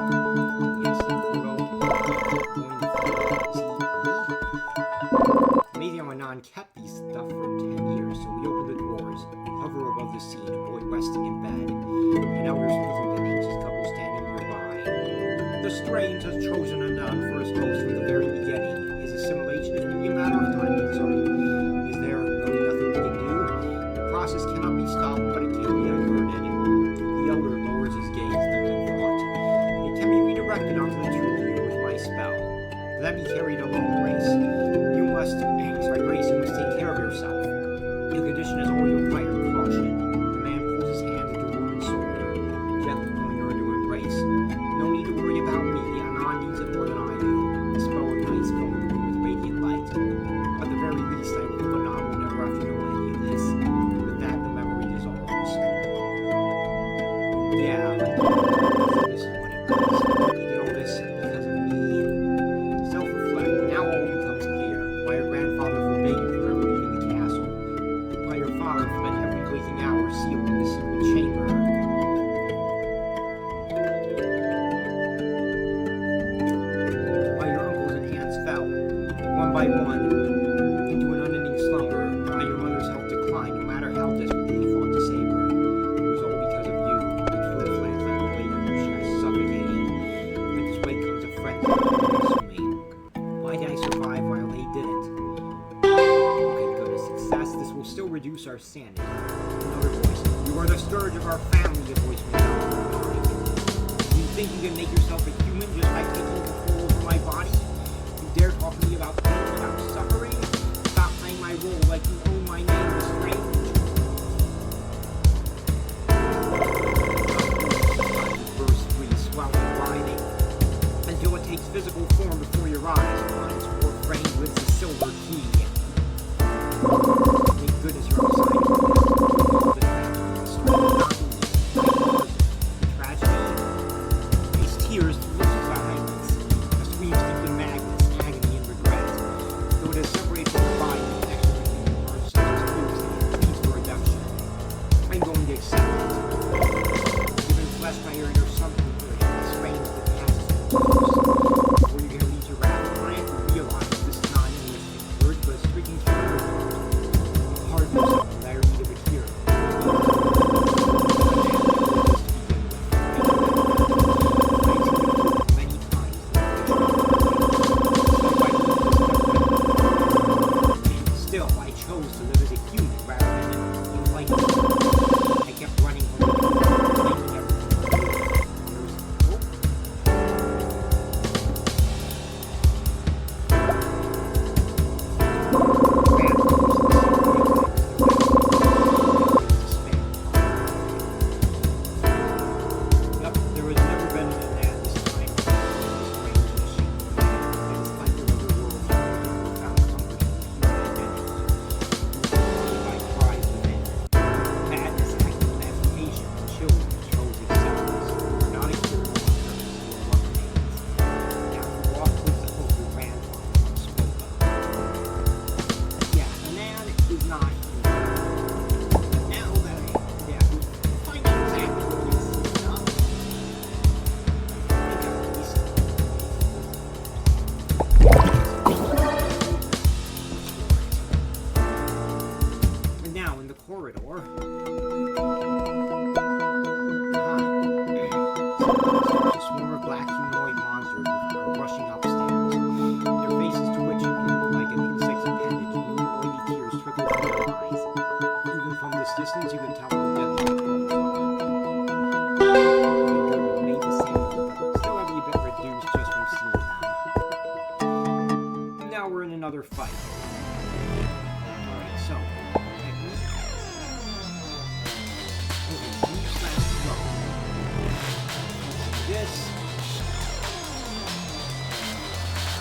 Amazing how Anon kept these stuff for 10 years, so we opened the doors, hover above the scene, boy resting in bed, and now we're speaking to an anxious couple standing nearby. The Strange has chosen Anon for his host from the very beginning. His assimilation is only a matter of time, Is there really nothing we can do? The process cannot be stopped, but it can be averted. The elder lowers his gaze deep in thought. It can be redirected onto the true view with my spell. Let me carry it along, Grace. Grace, you must take care of yourself. Your condition is all you require caution. The man pulls his hand into the woman's shoulder, gently pulling her into embrace. No need to worry about me. Anon needs it more than I do. The spell of night is filling the room with radiant light. At the very least, I hope Anon will never have to know any of this. With that, the memory dissolves. Yeah, this is what it was. He did all this because of me. Self-reflect. Now all becomes clear. Why your grandfather forbade you from ever leaving the castle. Why your father spent every waking hour sealed in the secret chamber. Why your uncles and aunts fell, one by one, into an unending slumber. Why your mother's health declined, no matter how desperately you fought to save her. It was all because of you. The truth lands like a weight under your chest, suffocating. With this weight comes a frenzy that consumes me. Why did I survive while they didn't? Okay, good. A success. This will still reduce our sanity. Another voice. You are the scourge of our family, the voice went out of my mind. You think you can make yourself a human just by taking control over my body? You dare talk to me about pain, about suffering? Stop playing my role like you own my name, the Strange. Burst free, swelling, writhing. Until it takes physical form before your eyes, on its war frame with the silver key. Make good as your outside. Tragedy. These tears through Lucy's eyelids. A scream steeped in madness, agony, and regret. Though it is separated from the body, the connection between your heart such as cruelty and pleads for redemption. I'm going to accept it. Given flesh by your inner something, this reigns the past. Before you can lead your wrath, I have to realize this is not an English word, but a speaking through hard yourself in dire need of a cure. Still, I chose to live as a human rather than an enlightened. I kept running from the truth, thinking everything. There's hope. Yep, there has never been an end at this time. This strange machine. It is like the other world found comfort in human identity. By cries within. Madness acted with agitation, and children chose acceptance. We're not a cure for purpose, what remains. Now to walk with the hope we ran from unspoken. Yeah, a man is not human. Now that I find out exactly what he's done, I think at least and now in the corridor. A swarm of black humanoid monsters are rushing upstairs. Their faces twitching like an insect's appendage, and oily tears trickle from their eyes. Even from this distance, you can tell how deadly the crawlers are. They remain the same, but still have you a bit reduced just from seeing them. Now we're in another fight. Alright, so, technique. Okay, deep slash throw. This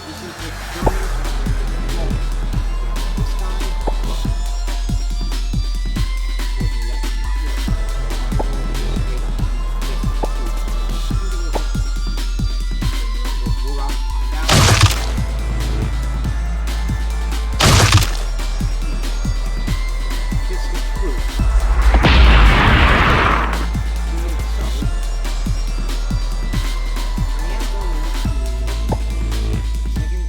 is the experience of the moment. This guy, we're up and down. This is true. I am going to second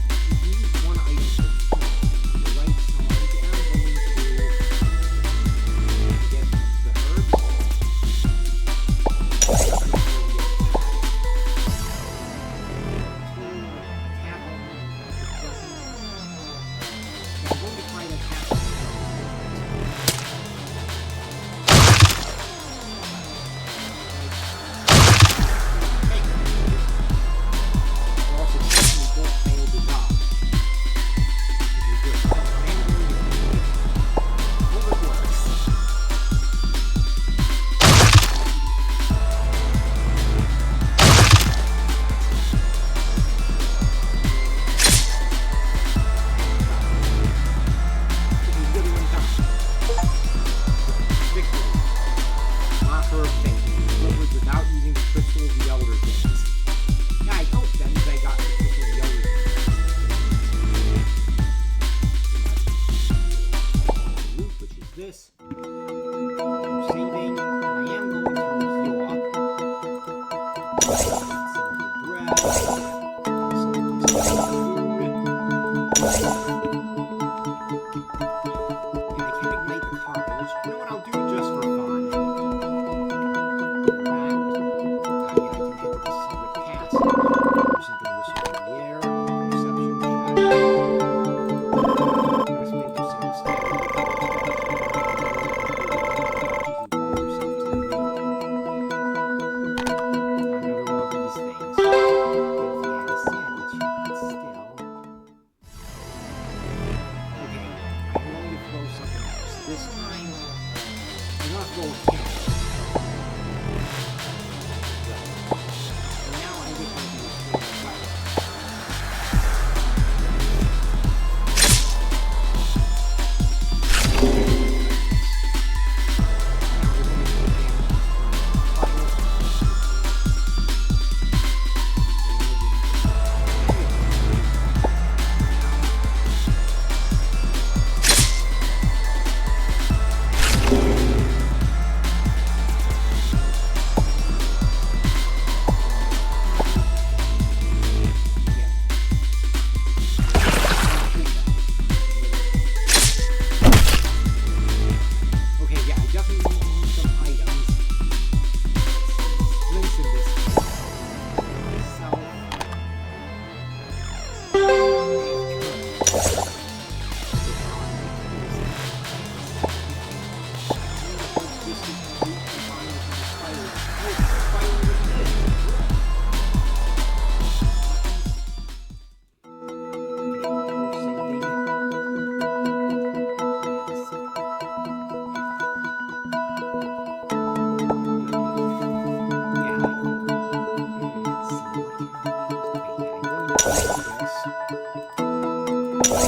this. Let's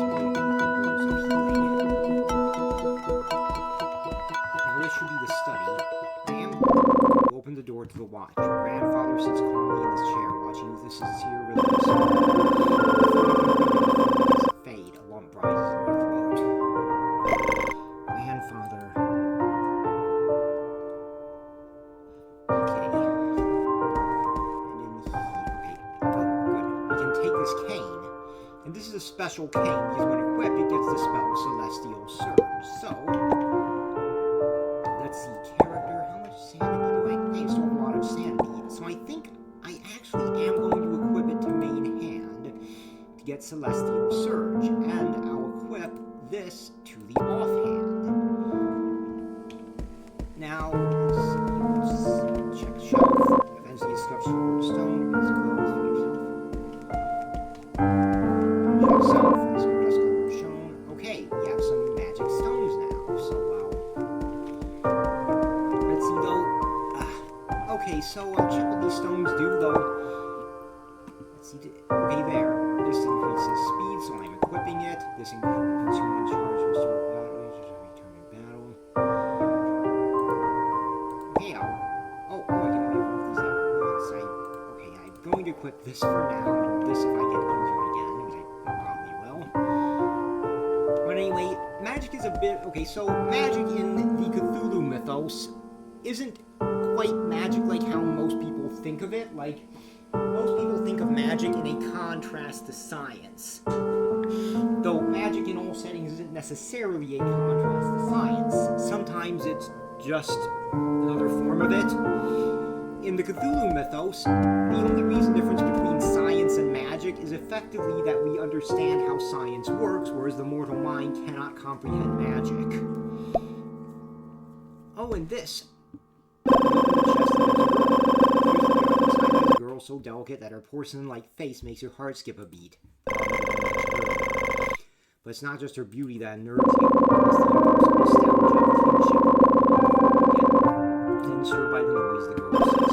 move the rules of healing. Now this should be the study. Ma'am, you open the door to the watch. Your grandfather sits calmly in his chair, watching you with a sincere release. Fade, a lump rises in your throat. Grandfather. Okay. And in here. Okay. Oh, good. We can take this cane. And this is a special cane because when equipped, it gets the spell Celestial Surge. So, let's see. Character. How much sanity do I have? I still have a lot of sanity. So I think I actually am going to equip it to main hand to get Celestial Surge. And I'll equip this to the offhand. Now, let's check shelf. Eventually discover sword stone. Let's close check self. This dust color shown. Okay, we have some magic stones now. So, let's see though. Okay, so check what these stones do though. Let's see. Okay, there. This increases speed, so I'm equipping it. This increases human charge, restore battle, return in battle. Okay, I can only equip these at once. Okay, I'm going to equip this for now, and this if I get injured again, which I probably will. But anyway, magic is a bit... Okay, so magic in the Cthulhu Mythos isn't quite magic like how most people think of it. Like, most people think of magic in a contrast to science. Though magic in all settings isn't necessarily a contrast to science. Sometimes it's just another form of it. In the Cthulhu Mythos, the only reason difference between science and magic is effectively that we understand how science works, whereas the mortal mind cannot comprehend magic. Oh, and this. A girl so delicate that her porcelain-like face makes your heart skip a beat. But it's not just her beauty that unnerves you, it's the universal nostalgia of kinship. Then, stirred by the noise, the girl says,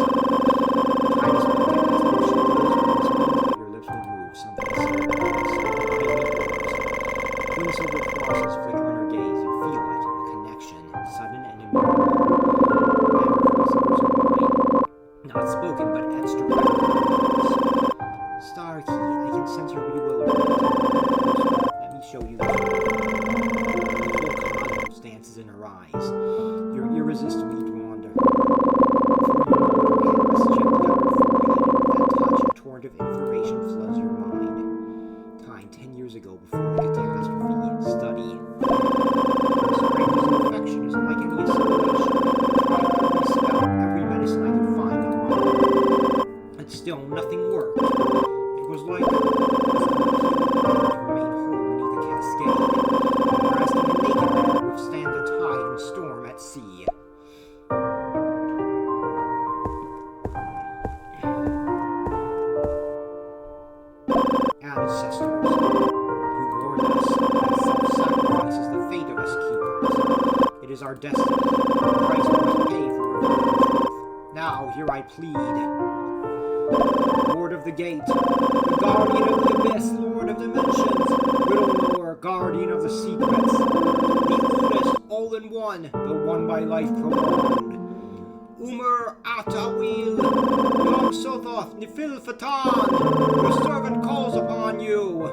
"Try to speak to as though she was but your lips would move, something Twin silver crosses flicker in her gaze, you feel it, a connection, sudden and immutable. Not spoken, but etched around her. Starkey, I can sense your bewilderment. Let me show you the whole cosmos dances in her eyes. You're irresistibly drawn to her. Before you know it, her hand rests gently on your forehead, and with that touch, a torrent of information floods your mind. Time 10 years ago, before the catastrophe. Study. Stranger's infection isn't like any assimilation. Every spell, every medicine I could find in Rome. And still, nothing worked. It was like to remain whole beneath a cascade, or asking a naked man to withstand the tide and storm at sea. Ancestors, who warned us that self-sacrifice is the fate of us keepers. It is our destiny, the price we must pay for revealing the truth. Now, here I plead. Lord of the Gate, the Guardian of the Abyss, Lord of Dimensions, Riddle Knower, Guardian of the Secrets, the oldest all-in-one, the one by life prolonged. Umar Atawil, Yog Sothoth, Nifil Fatan, your servant calls upon you.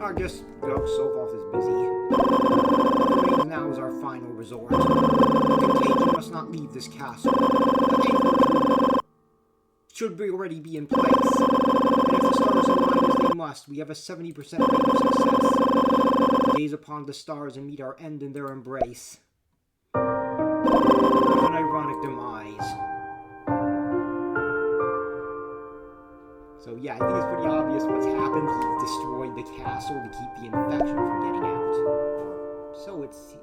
I guess Yog Sothoth is busy. Now is our final resort. The contagion must not leave this castle. The anchor should already be in place. And if the stars align as they must, we have a 70% rate of success. To gaze upon the stars and meet our end in their embrace. What an ironic demise. So yeah, I think it's pretty obvious what's happened. He's destroyed the castle to keep the infection from getting out. So it's...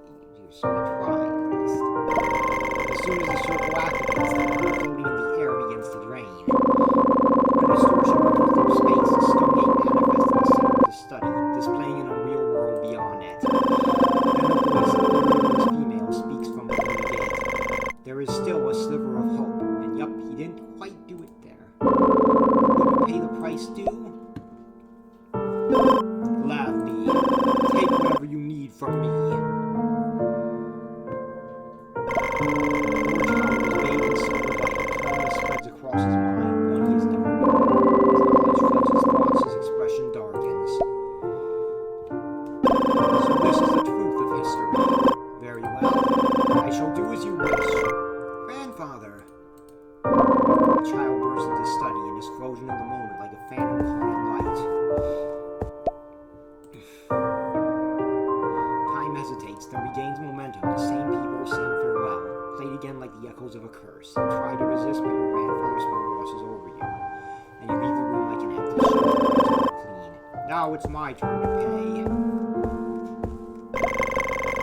so we try, at least. As soon as the circle activates, the water floating in the air begins to drain. A distortion ripples through space, a stone gate manifests in the center of the study, displaying an unreal world beyond it. Then a voice, a female, speaks from within the gate. there is still a sliver of hope. And yup, he didn't quite do it there. Would he pay the price due? Laugh me. Take whatever you need from me. George Howard was bathed in silver light, and calmness spreads across his mind. One he has never known. His knowledge floods his thoughts, his expression darkens. So this is the truth of history. Very well. I shall do as you wish. Grandfather. The child bursts into study and is frozen in the moment like a phantom caught in light. Time hesitates, then regains momentum. The same people sing farewell, played again like the echoes of a curse. You try to resist, but your grandfather's spell washes over you, and you leave the room like an empty shell that's clean. Now it's my turn to pay.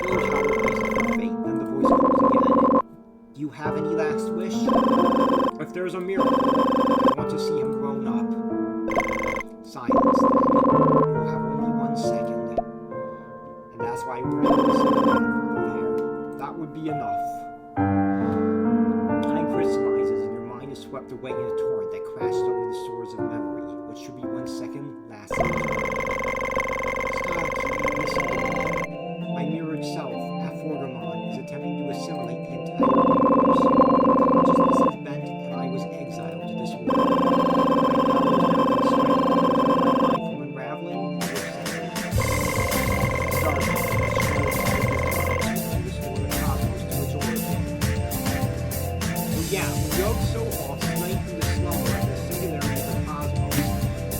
George Howard braces for fate, then the voice calls again. Do you have any last wish? If there's a miracle, I want to see him grown up. Silence, then. You will have only 1 second. And that's why we're in this there. That would be enough. Time crystallizes and your mind is swept away in a torrent that crashes over the shores of memory, which should be 1 second, lasts eternity. Stop, listen to me. My mirrored self, Aphorgamon, is attempting to assimilate the entire universe. Consciousness is bent, and I was exiled to this world. My powers have been strengthened, my mind from unraveling, or yeah, when Yog Sothoth strengthened the slumber and the singularity of the cosmos,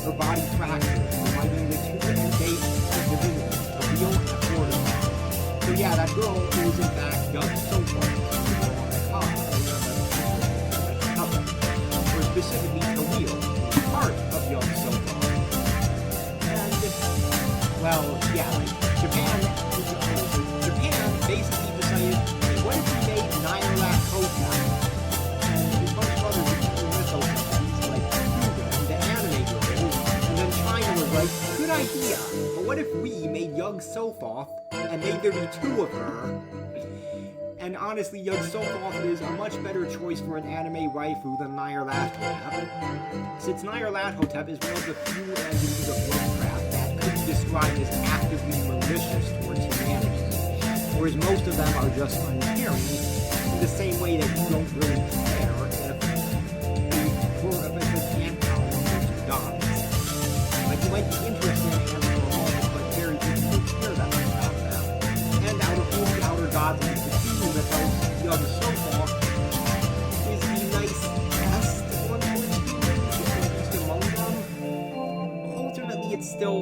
her body fractured, reminding the two and date of divinity, a real Aphrodite. So yeah, that girl is in fact Yog Sothoth, or specifically a wheel, part of Yog Sothoth. And, well, yeah, like, Japan basically decided, hey, what if we made Nyarlathotep and a bunch of other Cthulhu Mythos entities like Cthulhu, the anime girls, and then China was like, good idea, but what if we made Yog Sothoth and made there be 2 of her? And honestly, Yog Sothoth is a much better choice for an anime waifu than Nyarlathotep, since Nyarlathotep is one of the few entities of Lovecraft that could be described as actively malicious towards humanity, whereas most of them are just uncaring, in the same way that you don't really care if the ant-power goes to dies. Like, you might be interested in ants for a moment, but very few people care that much about them. And out of all the outer gods and the Cthulhu Mythos, Yog Sothoth is the nice best one towards humans, at least among them. Ultimately, it's still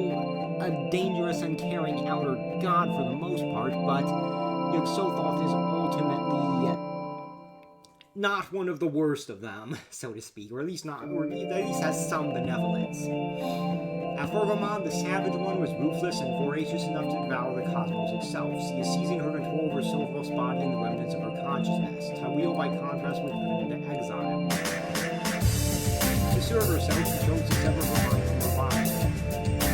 a dangerous and caring outer god for the most part, but Yog Sothoth is ultimately not one of the worst of them, so to speak, or at least not, or at least has some benevolence. Aphorgamon, the savage one, was ruthless and voracious enough to devour the cosmos itself. She is seizing her control over Sothoth's body and the remnants of her consciousness. Tawil, by contrast, was driven into exile. To serve herself, she chose to sever her mind from her body.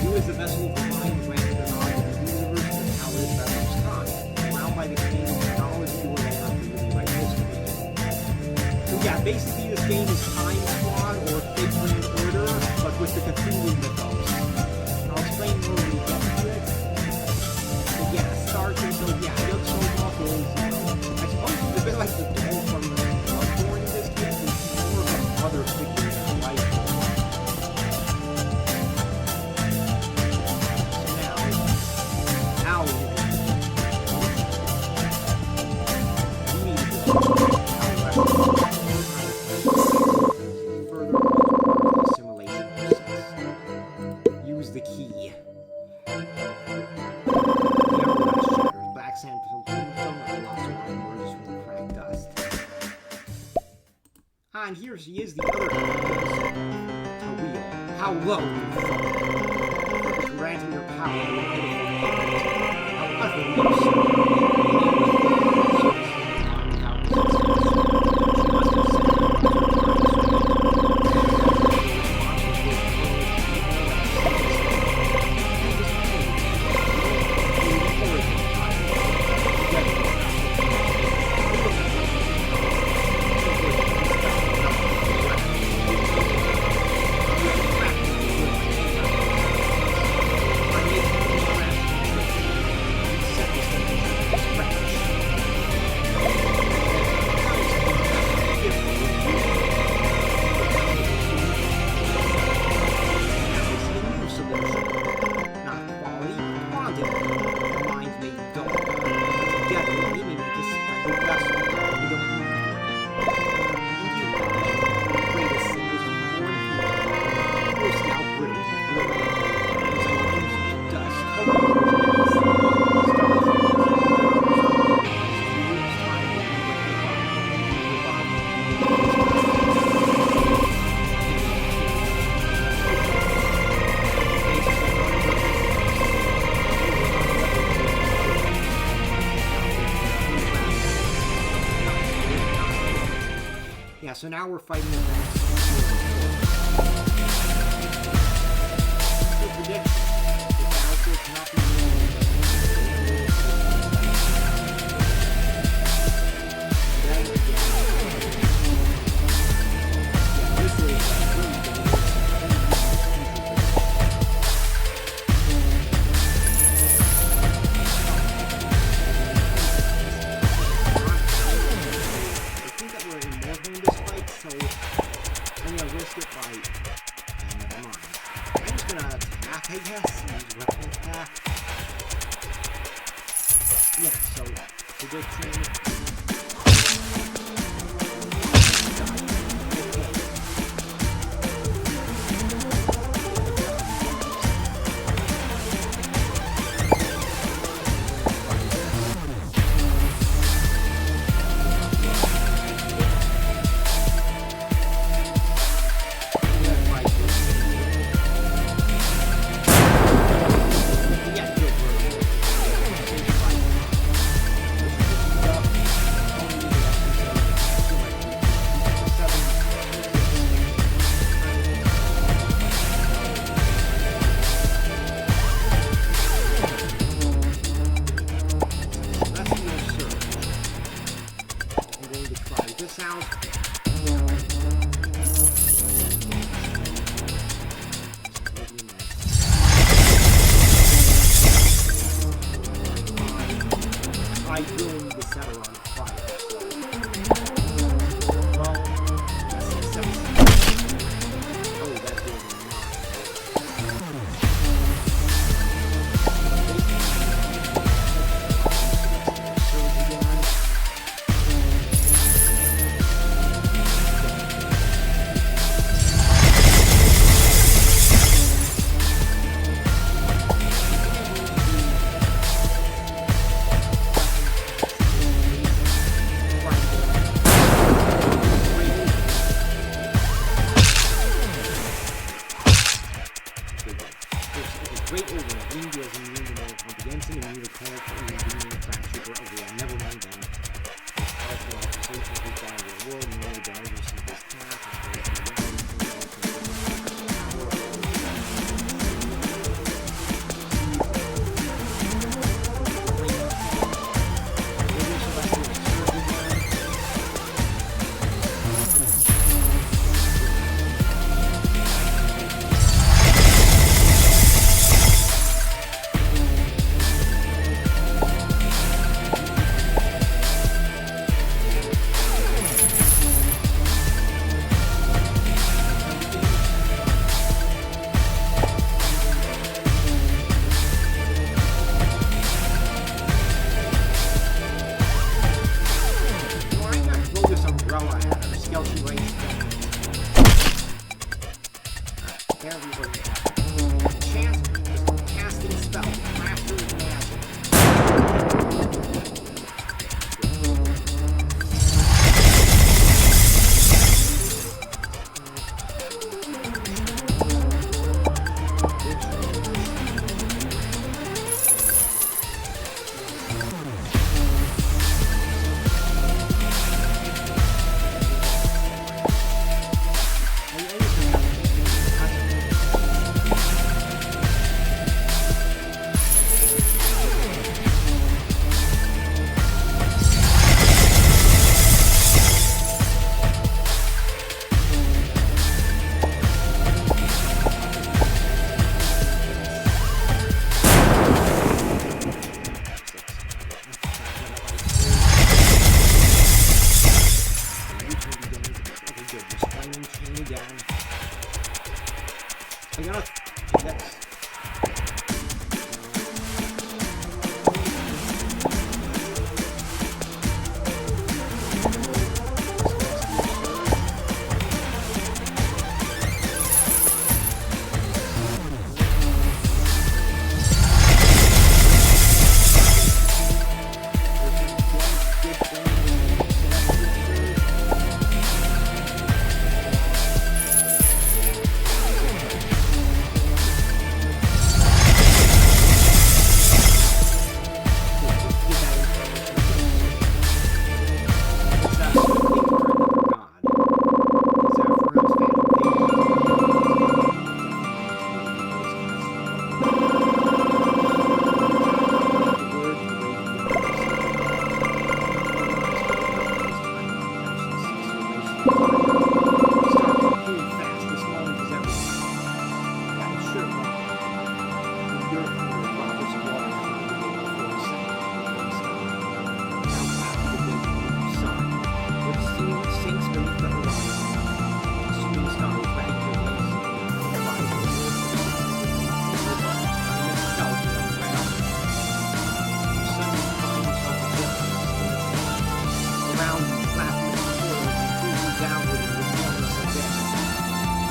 You, as the vessel of the mind, granted her knowledge of the universe and the power of Bethle's time, crowned by the king of knowledge you were not to really write history. So yeah, basically this game is Time Squad or Fake Grand Order, but with the Cthulhu Mythos. I'll explain more when we get to it. But yeah, starting, so yeah, Yog Sothoth is, I suppose it's a bit like the doll from Bloodborne in this case, it's more of a mother figure than a wife. And here she is, the other Tawil. How low you fall. For granting your power to a pitiful puppet. How utterly absurd. Yeah, so now we're fighting the best. The prediction. The battlefield cannot be moved. I guess use weapon attack. Yeah, so prediction.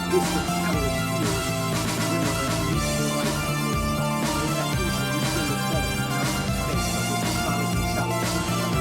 Distance ever obscured, glimmer of unreachable light houses, and in that instant you feel the fall out of space of which the stars themselves seem to be.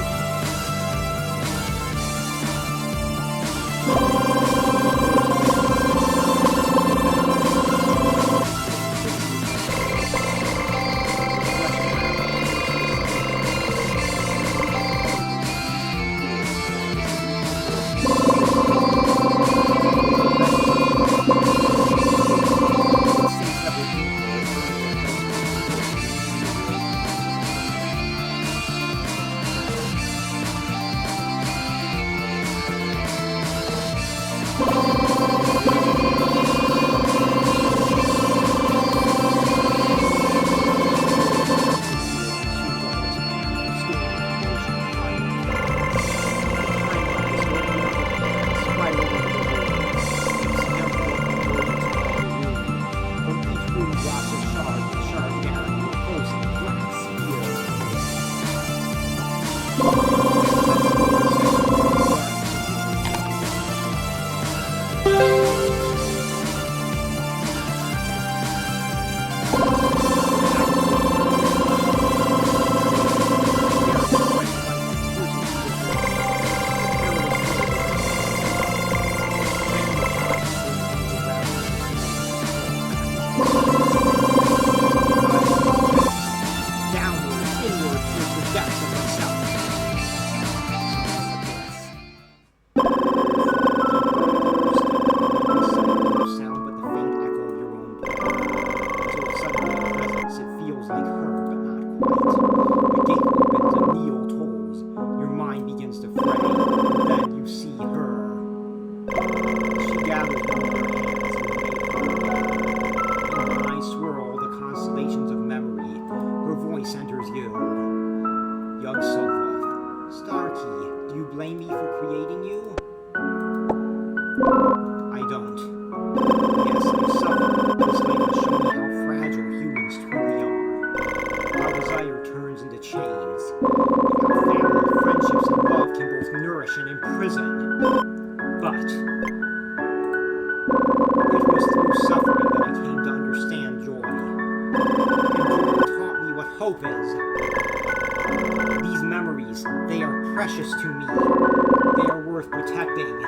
Precious to me. They are worth protecting.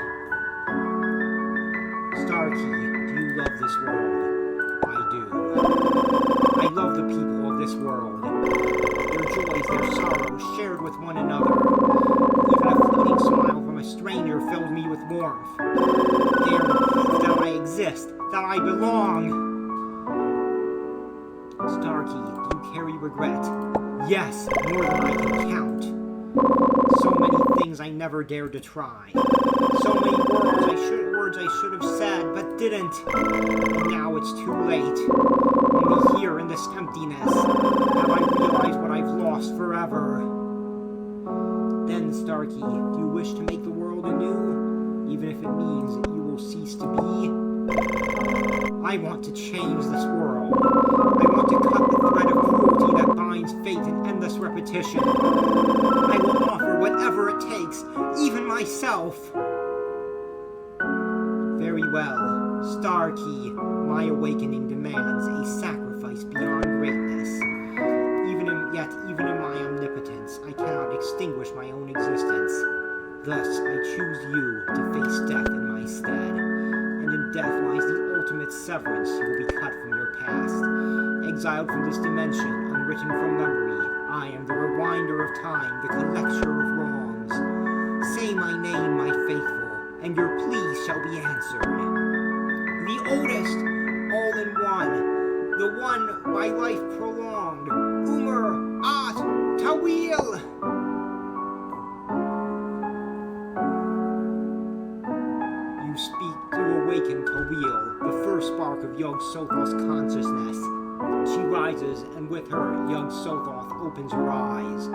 Starkey, do you love this world? I do. I love the people of this world. Their joys, their sorrows, shared with one another. Even a fleeting smile from a stranger fills me with warmth. They are the proof that I exist, that I belong. Starkey, do you carry regret? Yes, more than I can count. So many things I never dared to try. So many words I should have said, but didn't. And now it's too late. Only here in this emptiness have I realized what I've lost forever. Then, Starkey, do you wish to make the world anew? Even if it means that you will cease to be? I want to change this world. I want to cut the thread of cruelty that binds fate in endless repetition. I will offer whatever it takes, even myself. Very well, Starkey, my awakening demands a sacrifice beyond greatness. Even in my omnipotence, I cannot extinguish my own existence. Thus, I choose you to face death in my stead. And in death lies the ultimate severance you will be cut from your past. Exiled from this dimension, unwritten from memory, I am the rewinder of time, the collector of wrongs. Say my name, my faithful, and your pleas shall be answered. The oldest, all in one, the one by life prolonged, Umar At Tawil! You speak to awaken Tawil, the first spark of Yog-Sothoth's consciousness. She rises, and with her, Yog-Sothoth opens her eyes.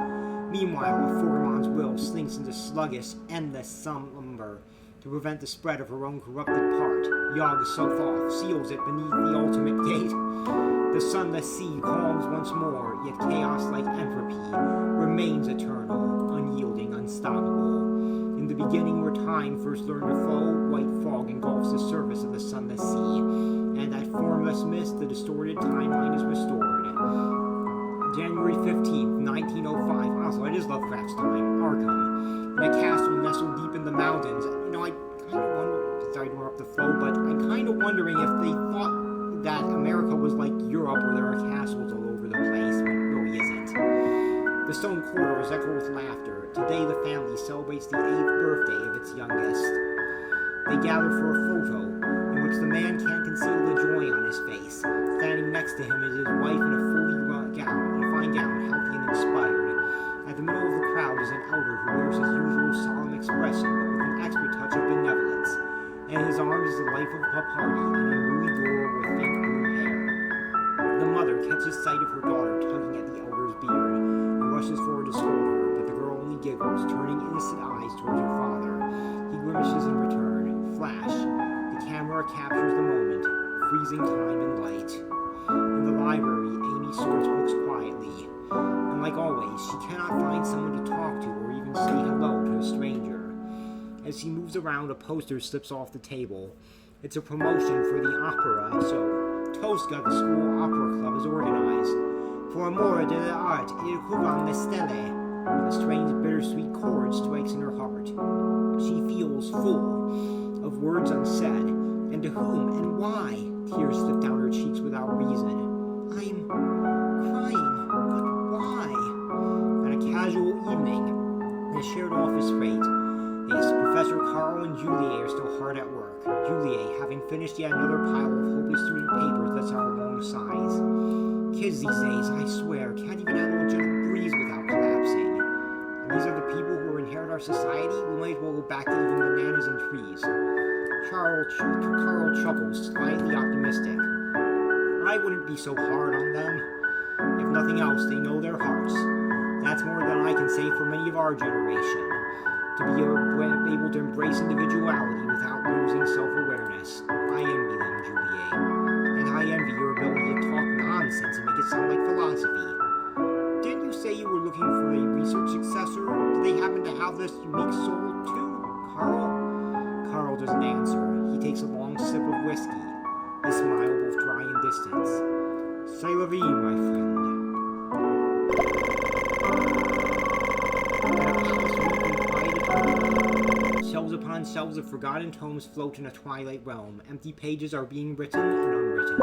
Meanwhile, a Formon's will slinks into sluggish, endless slumber. To prevent the spread of her own corrupted part, Yog-Sothoth seals it beneath the ultimate gate. The sunless sea calms once more, yet chaos like entropy remains eternal, unyielding, unstoppable. In In the beginning, where time first learned to flow, white fog engulfs the surface of the sunless sea, and that formless mist, the distorted timeline is restored. January 15th, 1905. Also, it is Lovecraft's time. Arkham. In a castle nestled deep in the mountains. I kind of wonder, sorry to interrupt the flow, but I'm kind of wondering if they thought that America was like Europe, where there are castles all over the place, but it really isn't. The stone corridors echo with laughter. Today the family celebrates the 8th birthday of its youngest. They gather for a photo, in which the man can't conceal the joy on his face. Standing next to him is his wife in a fine gown, healthy and inspired. At the middle of the crowd is an elder who wears his usual solemn expression, but with an extra touch of benevolence. And in his arms is the life of a party, an unruly girl with faint blue hair. The mother catches sight of her daughter tugging at the elder's beard, and rushes forward to scold her, but the girl only giggles, turning innocent eyes towards her father. He grimaces in return. Flash. The camera captures the moment, freezing time and light. In the library, Amy sorts books quietly. And like always, she cannot find someone to talk to or even say hello to a stranger. As she moves around, a poster slips off the table. It's a promotion for the opera, so Tosca, the school opera club, is organized. For amore de l'art, il couvent les stelle. A strange, bittersweet chord strikes in her heart. She feels full of words unsaid, and to whom and why? Tears slip down her cheeks without reason. I'm crying, but why? On a casual evening, in a shared office space, Professor Carl and Juliet are still hard at work. Juliet, having finished yet another pile of hopeless student papers, lets out a long sighs. Kids these days, I swear, can't even handle a gentle breeze without collapsing. And these are the people who inherit our society? We might as well go back to eating bananas and trees. Carl chuckles, slightly optimistic. I wouldn't be so hard on them. If nothing else, they know their hearts. That's more than I can say for many of our generation. To be able to embrace individuality without losing self-awareness. I envy them, Juliet. And I envy your ability to talk nonsense and make it sound like philosophy. Didn't you say you were looking for a research successor? Do they happen to have this unique soul too, Carl? Carl doesn't answer. He takes a long sip of whiskey. His smile both dry and distant. C'est la vie, my friend. Shelves upon shelves of forgotten tomes float in a twilight realm. Empty pages are being written and unwritten.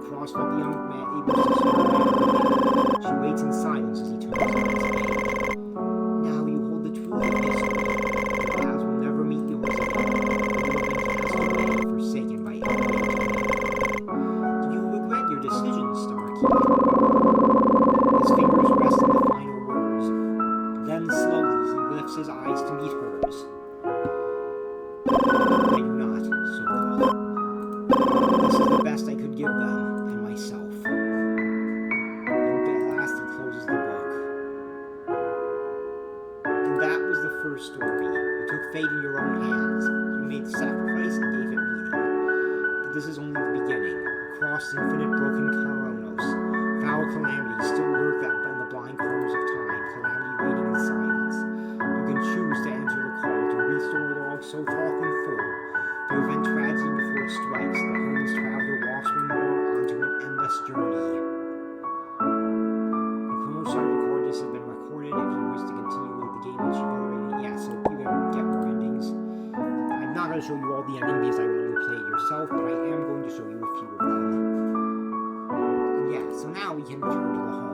Across what the young man able to survive. She waits in silence as he turns the next page. Now you hold the truth of history. The paths will never meet yours again. You have been cast away, forsaken by every eternity. Do you regret your decision, Starkey? His fingers rest in the final words. Then slowly he lifts his eyes to meet hers. I do not, so called. This is the best I could give them, and myself. And at last he closes the book. And that was the first story. You took fate in your own hands. You made sacrifice and gave it meaning. But this is only the beginning. Across infinite broken Coronos, foul calamities still lurk in the blind corners of time, calamity waiting in silence. You can choose to answer the call to restore the log so tall and full, to prevent tragedy before it strikes. The homeless traveler walks one more onto an endless journey. The promotion recordings have been recorded. If you wish to continue with the game that you generated, yeah, so you can get more endings. I'm not going to show you all the endings because I want you to play it yourself, but I am going to show you a few of them. And yeah, so now we can return to the hall.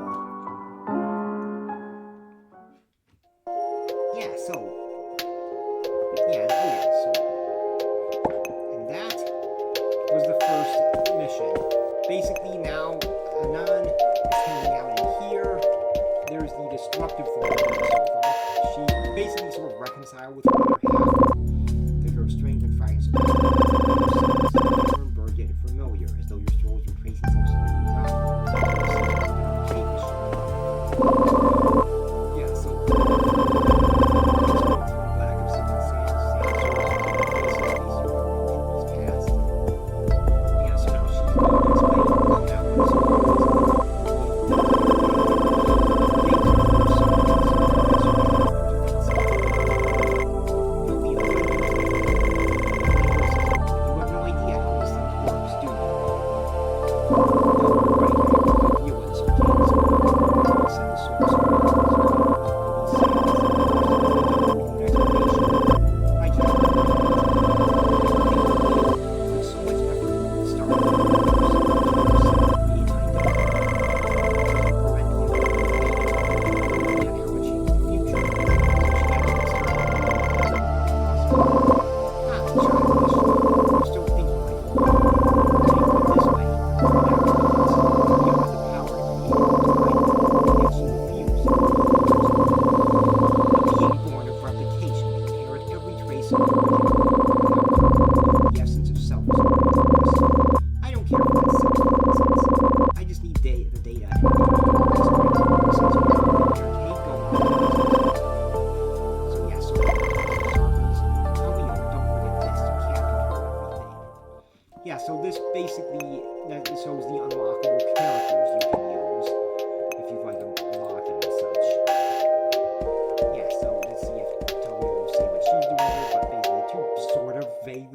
And that was the first mission. Basically now, Anan is hanging out in here. There's the destructive form of the sofa. She basically sort of reconciled with her other half. Took her strength and fragments of bird yet familiar, as though your souls were tracing some sort of cage. Yeah, so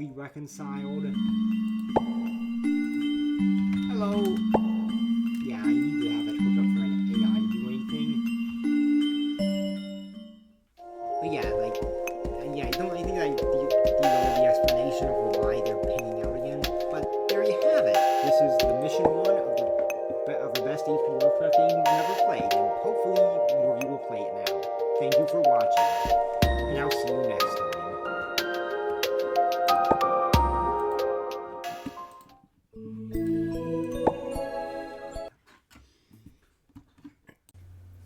completely reconciled. Hello. Yeah, I need to have it hooked up for an AI to do anything. But yeah, like, yeah, I think I derailed the explanation of why they're pinging out again. But there you have it. This is the mission 1 of the best HP Lovecraft game you've never played, and hopefully more of you will play it now. Thank you for watching, and I'll see you next time.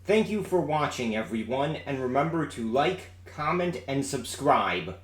Thank you for watching, everyone, and remember to like, comment, and subscribe.